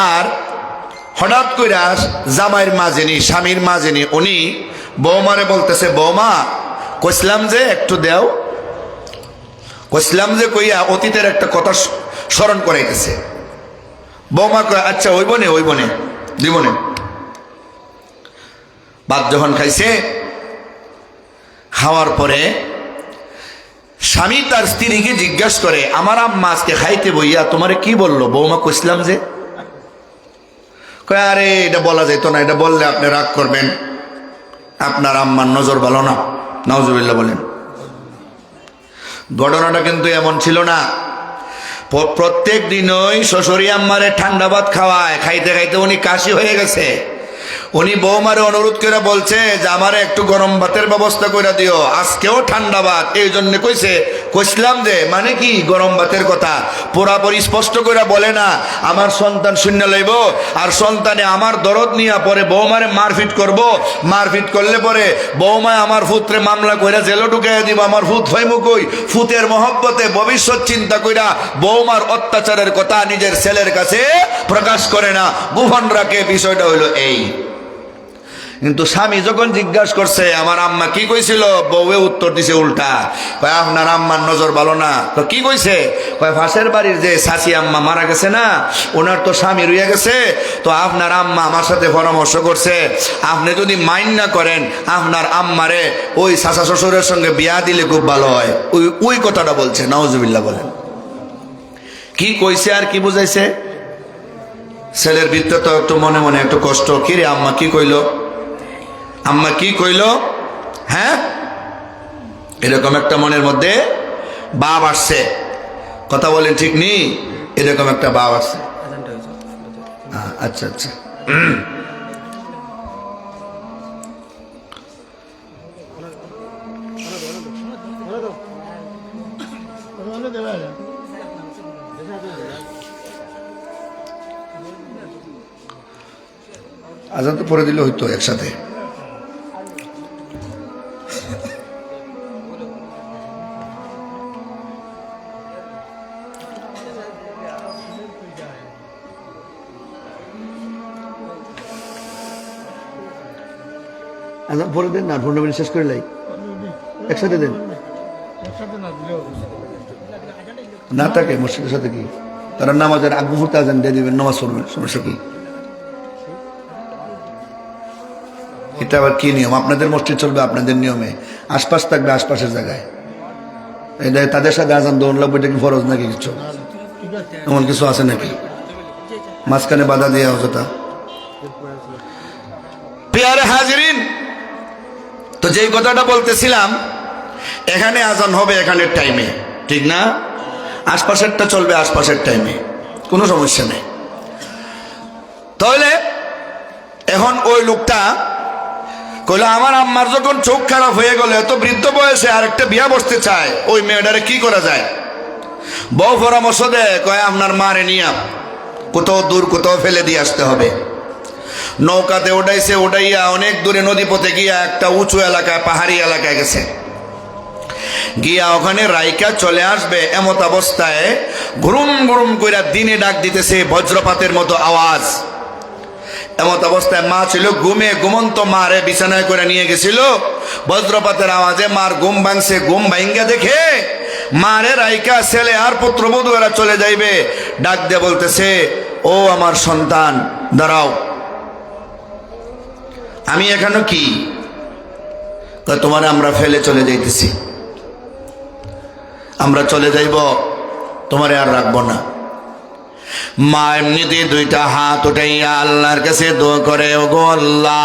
A: আর হঠাৎ করে জামাইয়ের মা যিনি, স্বামীর মা যিনি, উনি বৌমারে বলতেছে, বৌমা কইসলাম যে একটু দেও, কইসলাম যে, কইয়া অতীতের একটা কথা স্মরণ করাইতেছে। বৌমা কয়, আচ্ছা ওই বনে দিবনে। ভাত যখন খাইছে, খাওয়ার পরে স্বামী তার স্ত্রীকে জিজ্ঞাসা করে, আমার আম্মা আজকে খাইতে বইয়া তোমারে কি বললো? বৌমা কইসলাম যে। কয়, আরে এটা বলা যেত না, এটা বললে আপনি রাগ করবেন, আপনার আম্মার নজর ভালো না। নাউজুবিল্লাহ বলেন। ঘটনাটা কিন্তু এমন ছিল না। প্রত্যেক দিনই শ্বশুরি আম্মারে ঠান্ডা ভাত খাওয়ায়, খাইতে খাইতে উনি কাশি হয়ে গেছে। উনি বৌমারে অনুরোধ করে বলছে যে আমারে একটু গরম ভাতের ব্যবস্থা করে দিও, আজকেও ঠান্ডা ভাত। এই জন্য কইসলাম যে, মানে কি গরম ভাতের কথা পুরাপুরি স্পষ্ট করে বলে না। আমার সন্তান শূন্য লইব, আর সন্তানে আমার দরদ নিয়ে পরে বৌমারে মারপিট করব, মারপিট করলে পরে বৌমায় আমার ফুতরে মামলা কইরা জেলে ঢুকাইয়া দিব। আমার ফুত হইমু কই? ফুতের মহব্বতে ভবিষ্যৎ চিন্তা কইরা বৌমার অত্যাচারের কথা নিজের ছেলের কাছে প্রকাশ করে না, গোপন রাখে। বিষয়টা হইল এই। কিন্তু স্বামী যখন জিজ্ঞাসা করছে আমার আম্মা কি কইছিল, বউয়ে উত্তর দিছে উল্টা। কয়, আপনার আম্মার নজর ভালো না। তো কি কইছে? কয়, পাশের বাড়ির যে চাচি আম্মা মারা গেছে না, ওনার তো স্বামী রইয়া গেছে, তো আপনার আম্মা আমার সাথে পরামর্শ করছে, আপনি যদি মাইন্ড না করেন আপনার আম্মারে ওই চাচা শ্বশুরের সঙ্গে বিয়া দিলে খুব ভালো হয়। ওই কথাটা বলছে। নাউজুবিল্লাহ বলেন। কি কইছে আর কি বুঝাইছে? ছেলের ভিতরে তো একটু মনে মনে একটু কষ্ট, কি রে আম্মা কি কইল, আম্মা কি কইল, হ্যাঁ, এরকম একটা মনের মধ্যে ভাব আসছে। কথা বলেন ঠিক নি? এরকম একটা ভাব আসছে। আচ্ছা আচ্ছা। আজান তো পরে দিলে হইতো একসাথে। আজান পরে দেন না, 15 মিনিট শেষ করে লাই, একসাথে দেন। না থাকে মসজিদের সাথে কি, তারা নামাজের আগ মুহূর্তে আজান দিয়ে দিবেন, নামাজ পড়বেন, সমস্যা কি? এটা আবার কি নিয়ম? আপনাদের মসজিদ চলবে আপনাদের নিয়মে, আশপাশ থাকবে আশপাশের জায়গায়। এটা তাদের সাথে আজান দৌড় লাগবে, এটা কি ফরজ নাকি কিছু? এমন কিছু আছে নাকি? মাঝখানে বাধা দিয়ে অযথা। প্রিয় হাজিরিন, তো যেই কথাটা বলতেছিলাম, এখানে আজান হবে এখানের টাইমে, ঠিক না? আশপাশেরটা চলবে আশপাশের টাইমে, কোনো সমস্যা নেই। তাহলে এখন ওই লোকটা কইলো, আমার আম্মার যখন চোখ খারাপ হয়ে গেল, এত বৃদ্ধ বয়সে আরেকটা বিয়া বসতে চায়, ওই মেয়েটারে কি করা যায়? বউ পরামর্শ দেয়, কয় আপনার মারে নিয়া কোথাও দূর কোথাও ফেলে দিয়ে আসতে হবে। নৌকাতে উঠাইছে, উঠাইয়া অনেক দূরে নদীপথে গিয়া একটা উঁচু এলাকায়, পাহাড়ি এলাকায় গেছে, গিয়া ওখানে রাইকা চলে আসবে এমত অবস্থায় ঘুরুম ঘুরুম কইরা দিনে ডাক দিতেছে বজ্রপাতের মতো আওয়াজ। এমত অবস্থায় মা ছিল ঘুমে, ঘুমন্ত মারে বিছানায় করে নিয়ে গেছিল। বজ্রপাতের আওয়াজে মার ঘুম ভাঙছে, ঘুম ভাঙ্গা দেখে মারে রাইকা ছেলে আর পুত্রবধূ এরা চলে যাইবে, ডাক দিয়ে বলতেছে, ও আমার সন্তান দাঁড়াও, আমি এখানে কি? তোমার আমরা ফেলে চলে যাইতেছি, আমরা চলে যাইব, তোমারে আর রাখবো না। মা এমনিতে দুইটা হাত উঠাইয়া আল্লাহর কাছে দোয়া করে, ওগো আল্লাহ,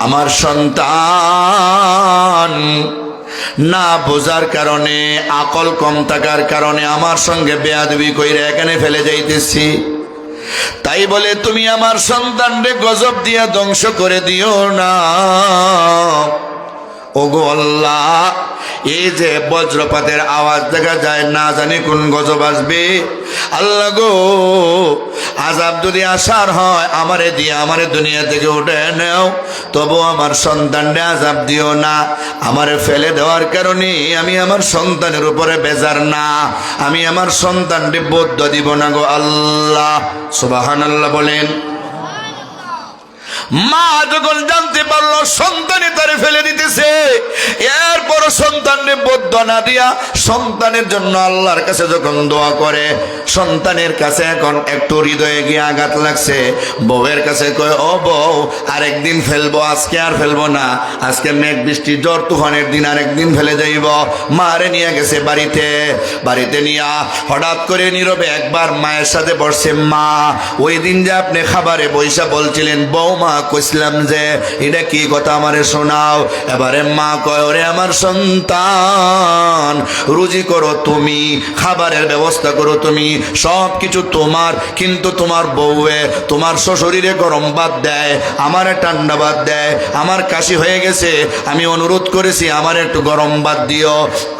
A: আমার সন্তান না বোঝার কারণে, আকল কম থাকার কারণে আমার সঙ্গে বেয়াদবি কইরা এখানে ফেলে যাইতেছি, তাই বলে তুমি আমার সন্তানরে গজব দিয়া ধ্বংস করে দিও না। ওগো আল্লাহ, এই যে বজ্রপাতের আওয়াজ দেখা যায়, না জানি কোন গজব আসবে। আল্লাহ গো, আযাব যদি আসার হয় আমারে দিয়ে আমারে দুনিয়া থেকে উঠে নাও, তবু আমার সন্তানরে আযাব দিও না। আমারে ফেলে দেওয়ার কারণে আমি আমার সন্তানের উপরে বেজার না, আমি আমার সন্তানরে বদ্ধ দিব না গো আল্লাহ। সুবহানাল্লাহ বলেন। মা যখন জানতে পারলো সন্তানে তারে ফেলে দিতেছে, এরপর সন্তানরে বদ্ধ না দিয়া সন্তানের জন্য আল্লাহর কাছে যখন দোয়া করে, সন্তানের কাছে এখন একটু হৃদয়ে গিয়ে আঘাত লাগছে। বউয়ের কাছে কয়, ও বউ, আরেকদিন ফেলবো, আজকে আর ফেলবো না, আজকে মেঘ বৃষ্টি ঝড় তুফানের দিন আরেকদিন ফেলে যাইব। মারে নিয়ে গেছে বাড়িতে নিয়া হঠাৎ করে নীরবে একবার মায়ের সাথে বসছে, মা, ওই দিন যে আপনি খাবারে বৈশা বলছিলেন, বৌমা কইছিলাম যে এটা কি কথা আমারে শোনাও। এবারে মা কয়, ওরে আমার সন্তান, রুজি করো তুমি, খাবারের ব্যবস্থা করো তুমি, সব কিছু তোমার, কিন্তু তোমার বউয়ে তোমার শ্বশুরিরে গরম ভাত দেয়, আমারে ঠান্ডা ভাত দেয়। আমার কাশি হয়ে গেছে, আমি অনুরোধ করেছি আমার একটু গরম ভাত দিও,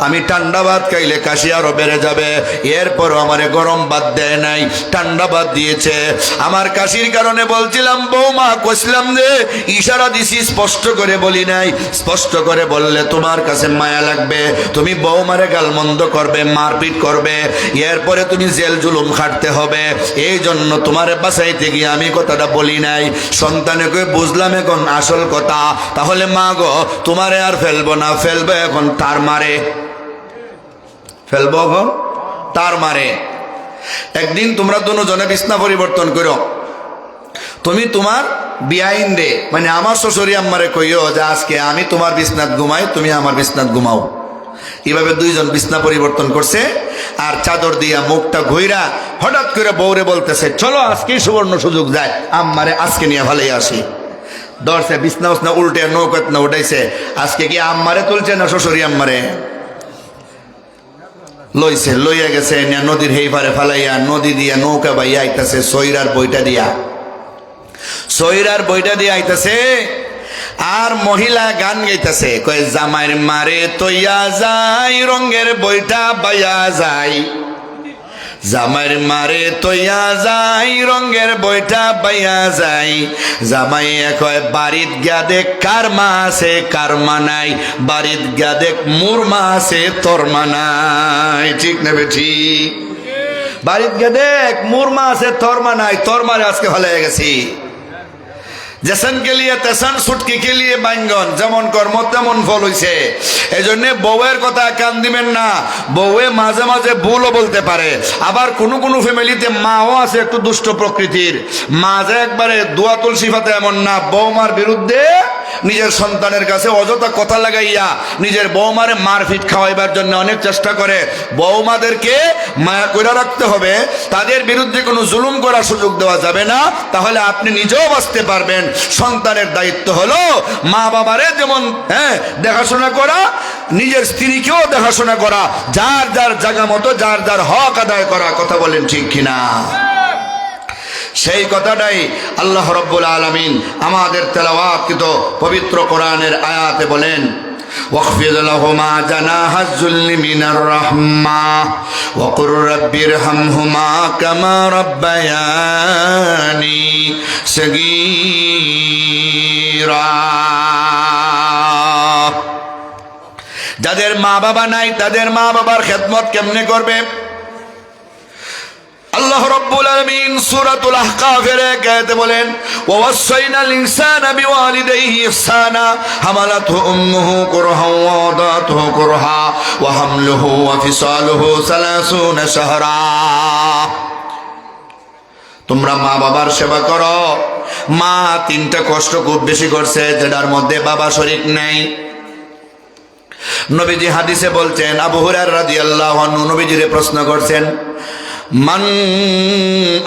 A: আমি ঠান্ডা ভাত খাইলে কাশি আরো বেড়ে যাবে। এরপরও আমারে গরম ভাত দেয় নাই, ঠান্ডা ভাত দিয়েছে। আমার কাশির কারণে বলছিলাম, বৌমা কইছিলাম যে ইশারা দিছি, স্পষ্ট করে বলি নাই, স্পষ্ট করে বললে তোমার কাছে মায়া লাগবে, তুমি বৌমারে গালমন্দ করবে, মারপিট করবে, এরপরে তুমি জেল জুলুম খাটতে হবে, এই জন্য তোমারে বাঁচাইতে গিয়ে আমি কথাটা বলি নাই। সন্তানে কই, বুঝলাম এখন আসল কথা, তাহলে মা গো, তোমারে আর ফেলবো না, ফেলবো এখন তার মারে, ফেলবো এখন তার মারে। একদিন তোমরা দুজনে বিছনা পরিবর্তন করো, তুমি তোমার বিয়াইন রে, মানে আমার শ্বশুরি আম্মারে কইও যে আজকে আমি তোমার বিছনাত ঘুমাই, তুমি আমার বিছনাত ঘুমাও। এইভাবে দুইজন বিছনা পরিবর্তন করছে, আর চাদর দিয়া মুখটা ঘুইরা হঠাৎ করে বউরে বলতেছে, চলো আজকেই সুবর্ণ সুযোগ যায়, আম্মারে আজকে নিয়ে ভালোই আসি। ধরছে বিছনা উছনা উল্টে নৌকাত না উঠাইছে, আজকে কি আম্মারে তুলছে না শ্বশুরি আম্মারে লইছে, লইয়া গেছে নদীর হেই পারে ফালাইয়া, নদী দিয়া নৌকা বাইয়া আইতাছে, সৈরার বইটা দিয়ে আইতাছে। আর মহিলা গান গাইতেছে, কয়, জামাইর মারে তৈয়া যাই, রঙের বইটা বাইয়া যাই, জামাইর মারে তৈয়া যাই, রঙের বইটা বাইয়া যাই। জামাই কয়, বাড়িত গিয়া দেখ কার মা আছে কার মা নাই, বাড়িত গিয়া দেখ মোর মা আছে তোর মা নাই। ঠিক না বেঠি? বাড়িত গিয়া দেখ মোর মা আছে তোর মা নাই, তোর মারে আজকে ভালো হয়ে গেছি। জেসন কে লিয়ে তেসন, সুটকি কে লিয়ে বাইঙ্গন, যেমন কর্ম তেমন ফল হইছে। এই জন্য বউয়ের কথা কান দিবেন না, বউয়ে মাঝে মাঝে ভুলও বলতে পারে। আবার কোনো কোনো ফ্যামিলিতে মাও আছে একটু দুষ্ট প্রকৃতির, মাঝে একবারে দোয়াতুল সিফাতে এমন না, বৌমার বিরুদ্ধে নিজের সন্তানের কাছে অযথা কথা লাগাইয়া নিজের বৌমারে মারপিট খাওয়াইবার জন্য অনেক চেষ্টা করে। বৌমাদেরকে মায়া করে রাখতে হবে, তাদের বিরুদ্ধে কোনো জুলুম করার সুযোগ দেওয়া যাবে না, তাহলে আপনি নিজেও বাঁচতে পারবেন। সন্তানের দায়িত্ব হলো মা বাবারে যেমন দেখাশোনা করা, নিজের স্ত্রীকেও দেখাশোনা করা, যার যার জায়গা মতো যার যার হক আদায় করা। কথা বলেন ঠিক কিনা? সেই কথাটাই আল্লাহ রাব্বুল আলামিন আমাদের তেলাওয়াতকৃত পবিত্র কোরআনের আয়াতে বলেন, واخفض لهما جناح الذل من الرحمة وقل رب ارحمهما كما ربياني صغيرا। যাদের মা বাবা নাই তাদের মা বাবার খেদমত কেমনে করবে? আল্লাহ রাব্বুল আলামিন সূরাতুল আহকাফের এক আয়াতে বলেন, ওয়াসাইনাল ইনসানা বিওয়ালিদাইহি ইহসানা হামালাতহু উম্মুহু কুরহা ওয়া ওয়াদাতুহু কুরহা ওয়া হামলুহু ওয়া ফিসালুহু 30 শাহরা। তোমরা মা বাবার সেবা করো। মা তিনটা কষ্ট খুব বেশি করছে, যেটার মধ্যে বাবা শরীক নেই। নবীজি হাদিসে বলছেন, আবু হুরায়রা রাদিয়াল্লাহু আনহু নবীজিরে প্রশ্ন করছেন, মান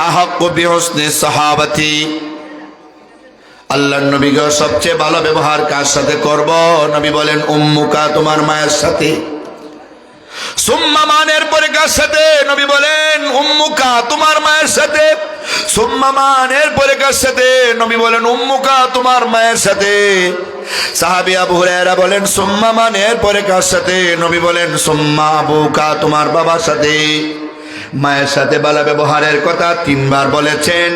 A: আহাক্কু বিহুসনি সাহাবাতি, আল্লাহর নবী গো সবচেয়ে ভালো ব্যবহার কার সাথে করব? নবী বলেন, উম্মুকা, তোমার মায়ের সাথে। সুম্মা মানের পরে কার সাথে? নবী বলেন, উম্মুকা, তোমার মায়ের সাথে। সুম্মা মানের পরে কার সাথে? নবী বলেন, উম্মুকা, তোমার মায়ের সাথে। সাহাবী আবু হুরায়রা বলেন, সুম্মা মানের পরে কার সাথে? নবী বলেন, সুম্মা আবুকা, তোমার বাবার সাথে। মায়ের সাথে ভালো ব্যবহারের কথা 3 বার বলেছেন,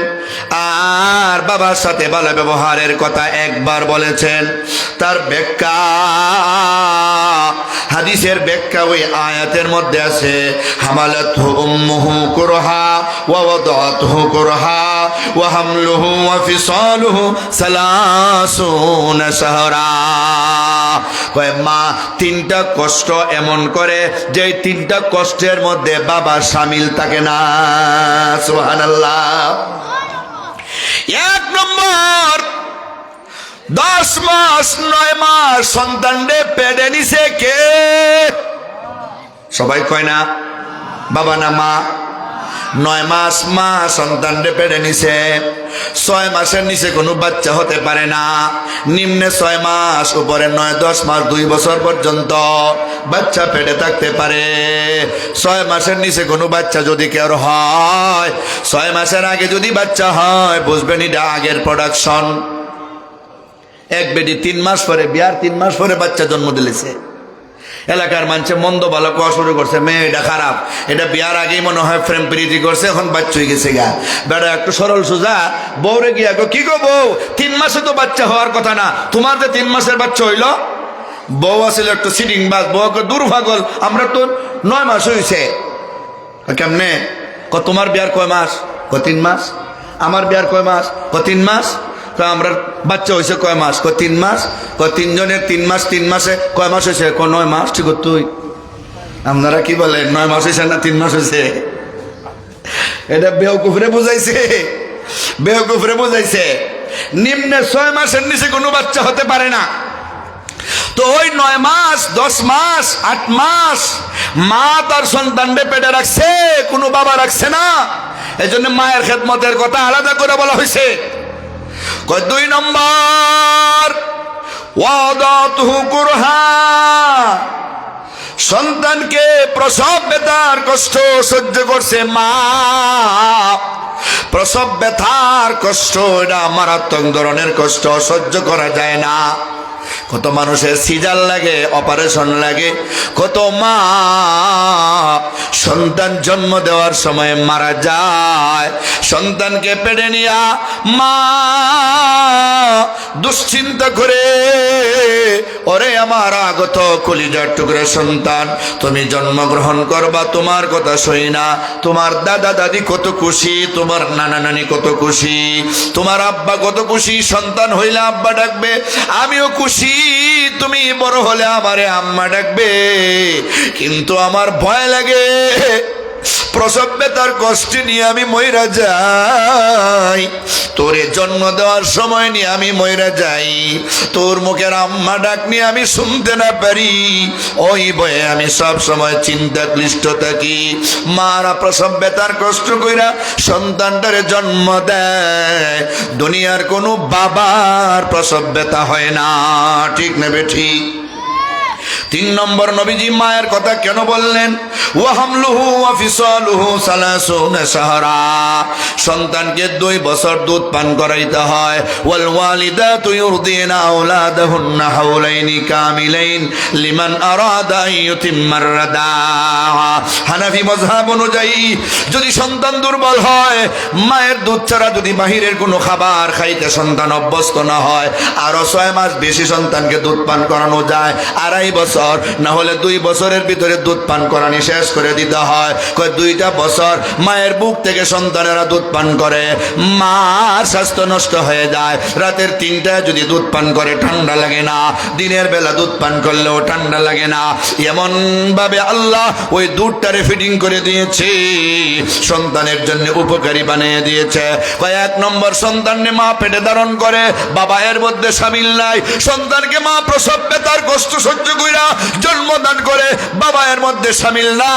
A: আর বাবার সাথে ভালো ব্যবহারের কথা 1 বার বলেছেন। তার ব্যাখ্যা, হাদিসের ব্যাখ্যা ওই আয়াতের মধ্যে আছে, হামালাতহু উম্মুহু কুরহা ওয়া ওয়াদাতুহু কুরহা ওয়া হামলুহু ওয়া ফিসালুহু 30 শাহরা। কয় মা 3টা কষ্ট এমন করে যে 3টা কষ্টের মধ্যে বাবা শামিল থাকে না। সুবহানাল্লাহ। 1 নম্বর, 10 মাস 9 মাস সন্তানরে পেটে নিছে কে? সবাই কয় না বাবা না মা? 9 মাস মা সন্তানরে পেটে নিছে। 6 মাসের নিচে কোনো বাচ্চা হতে পারে না। নিম্নে 6 মাস, উপরে 9-10 মাস, 2 বছর পর্যন্ত বাচ্চা পেটে থাকতে পারে। 6 মাসের নিচে কোনো বাচ্চা যদি কেউ হয়, 6 মাসের আগে যদি বাচ্চা হয়, বুঝবেন এটা আগের প্রোডাকশন। এক বেটি 3 মাস পরে, বিয়ার 3 মাস পরে বাচ্চা জন্ম দিলেছে। এলাকার মানুষে মন্দ ভালো কোয়া শুরু করছে, মেয়ে এটা খারাপ, এটা বিয়ার আগেই মনে হয় প্রেম প্রীতি করছে, এখন বাচ্চা হয়ে গেছে গা। বেটা একটু সরল সোজা বউরে গিয়া গো, কি গো বউ, 3 মাসে তো বাচ্চা হওয়ার কথা না, তোমার যে 3 মাসের বাচ্চা হইল? বউ আসলে একটু সিটিং বাস, বউকে দুর্ভাগল, আমরা তো 9 মাস হয়েছে। কেমনে? তোমার বিয়ার কয় মাস? 3 মাস। আমার বিয়ার কয় মাস? 3 মাস। আমরা বাচ্চা হয়েছে কয় মাস? 3 মাস। 3 জনের 3 মাস, 3 মাসে কয় মাস হয়েছে? 9 মাস। ঠিক তুই আপনারা কি বলেন, 9 মাস হয়েছে না 3 মাস হয়েছে? এটা বেওকুফরে বুঝাইছে, বেওকুফরে বুঝাইছে। নিম্নে 6 মাসের নিচে কোনো বাচ্চা হতে পারে না। তো ওই 9 মাস, 10 মাস, 8 মাস মা তার সন্তানকে পেটে রাখছে, কোনো বাবা রাখছে না। এই জন্য মায়ের খেদমতের কথা আলাদা করে বলা হয়েছে। 2 নম্বর, ওয়াদাতুহু কুরহা, সন্তানকে প্রসব ব্যথার কষ্ট সহ্য করছে মা। প্রসব ব্যথার কষ্ট এটা মারাত্মক ধরনের কষ্ট, সহ্য করা যায় না। কত মানুষের সিজার লাগে, অপারেশন লাগে। কত মা সন্তান জন্ম দেওয়ার সময় মারা যায়। সন্তানকে পেটে নিয়া মা দুশ্চিন্তা করে, ওরে আমার আগত কলিজার টুকরা সন্তান, তুমি জন্মগ্রহণ করবা, তোমার কথা শুই না। তোমার দাদা দাদি কত খুশি, তোমার নানা নানি কত খুশি, তোমার আব্বা কত খুশি। সন্তান হইলে আব্বা ডাকবে, আমিও খুশি। তুমি বড় হলে আমারে আম্মা ডাকবে। কিন্তু আমার ভয় লাগে, প্রসব ব্যথার কষ্ট নিয়ে আমি মইরা যাই, তোরে জন্ম দেওয়ার সময় নিয়ে আমি মইরা যাই, তোর মুখের আম্মা ডাক নিয়ে আমি শুনতে না পারি। ওই ভয়ে আমি সব সময় চিন্তা ক্লিষ্ট থাকি। মারা প্রসব ব্যথার কষ্ট কইরা সন্তানটারে জন্ম দেয়। দুনিয়ার কোনো বাবার প্রসব ব্যথা হয় না, ঠিক নেবে ঠিক। তিন নম্বর নবীজি মায়ের কথা কেন বললেন? ওয়া হামলুহু ওয়া ফিসালুহু সালাসুনা শাহরা, সন্তানকে 2 বছর দুধ পান করাইতে হয়। ওয়াল ওয়ালিদাতু ইউরদিনা আওলাদাহুন্না হাওলাইনি কামিলাইন লিমান আরাদা আন ইউতিম্মার রাদাআ। হানাফি মাযহাব অনুযায়ী যদি সন্তান দুর্বল হয়, মায়ের দুধ ছাড়া যদি বাহিরের কোনো খাবার খাইতে সন্তান অভ্যস্ত না হয়, আরো 6 মাস বেশি সন্তানকে দুধ পান করানো যায়। 2.5 বছর না হলে 2 বছরের ভিতরে দুধ পান করানি শেষ করে দিতে হয়। 2টা বছর মায়ের বুক থেকে সন্তানেরা দুধ পান করে, মার স্বাস্থ্য নষ্ট হয়ে যায়। রাতের 3টায় যদি দুধ পান করে ঠান্ডা লাগে না, দিনের বেলা দুধ পান করলেও ঠান্ডা লাগে না। এমন ভাবে আল্লাহ ওই দুধটারে ফিটিং করে দিয়েছে, সন্তানের জন্য উপকারী বানিয়ে দিয়েছে। 1 নম্বর সন্তানকে মা পেটে ধারণ করে, বাবা এর মধ্যে শামিল নাই। সন্তানকে মা প্রসব বেতার কষ্ট সহ্য কইরা জন্মদান করে, বাবা এর মধ্যে শামিল না।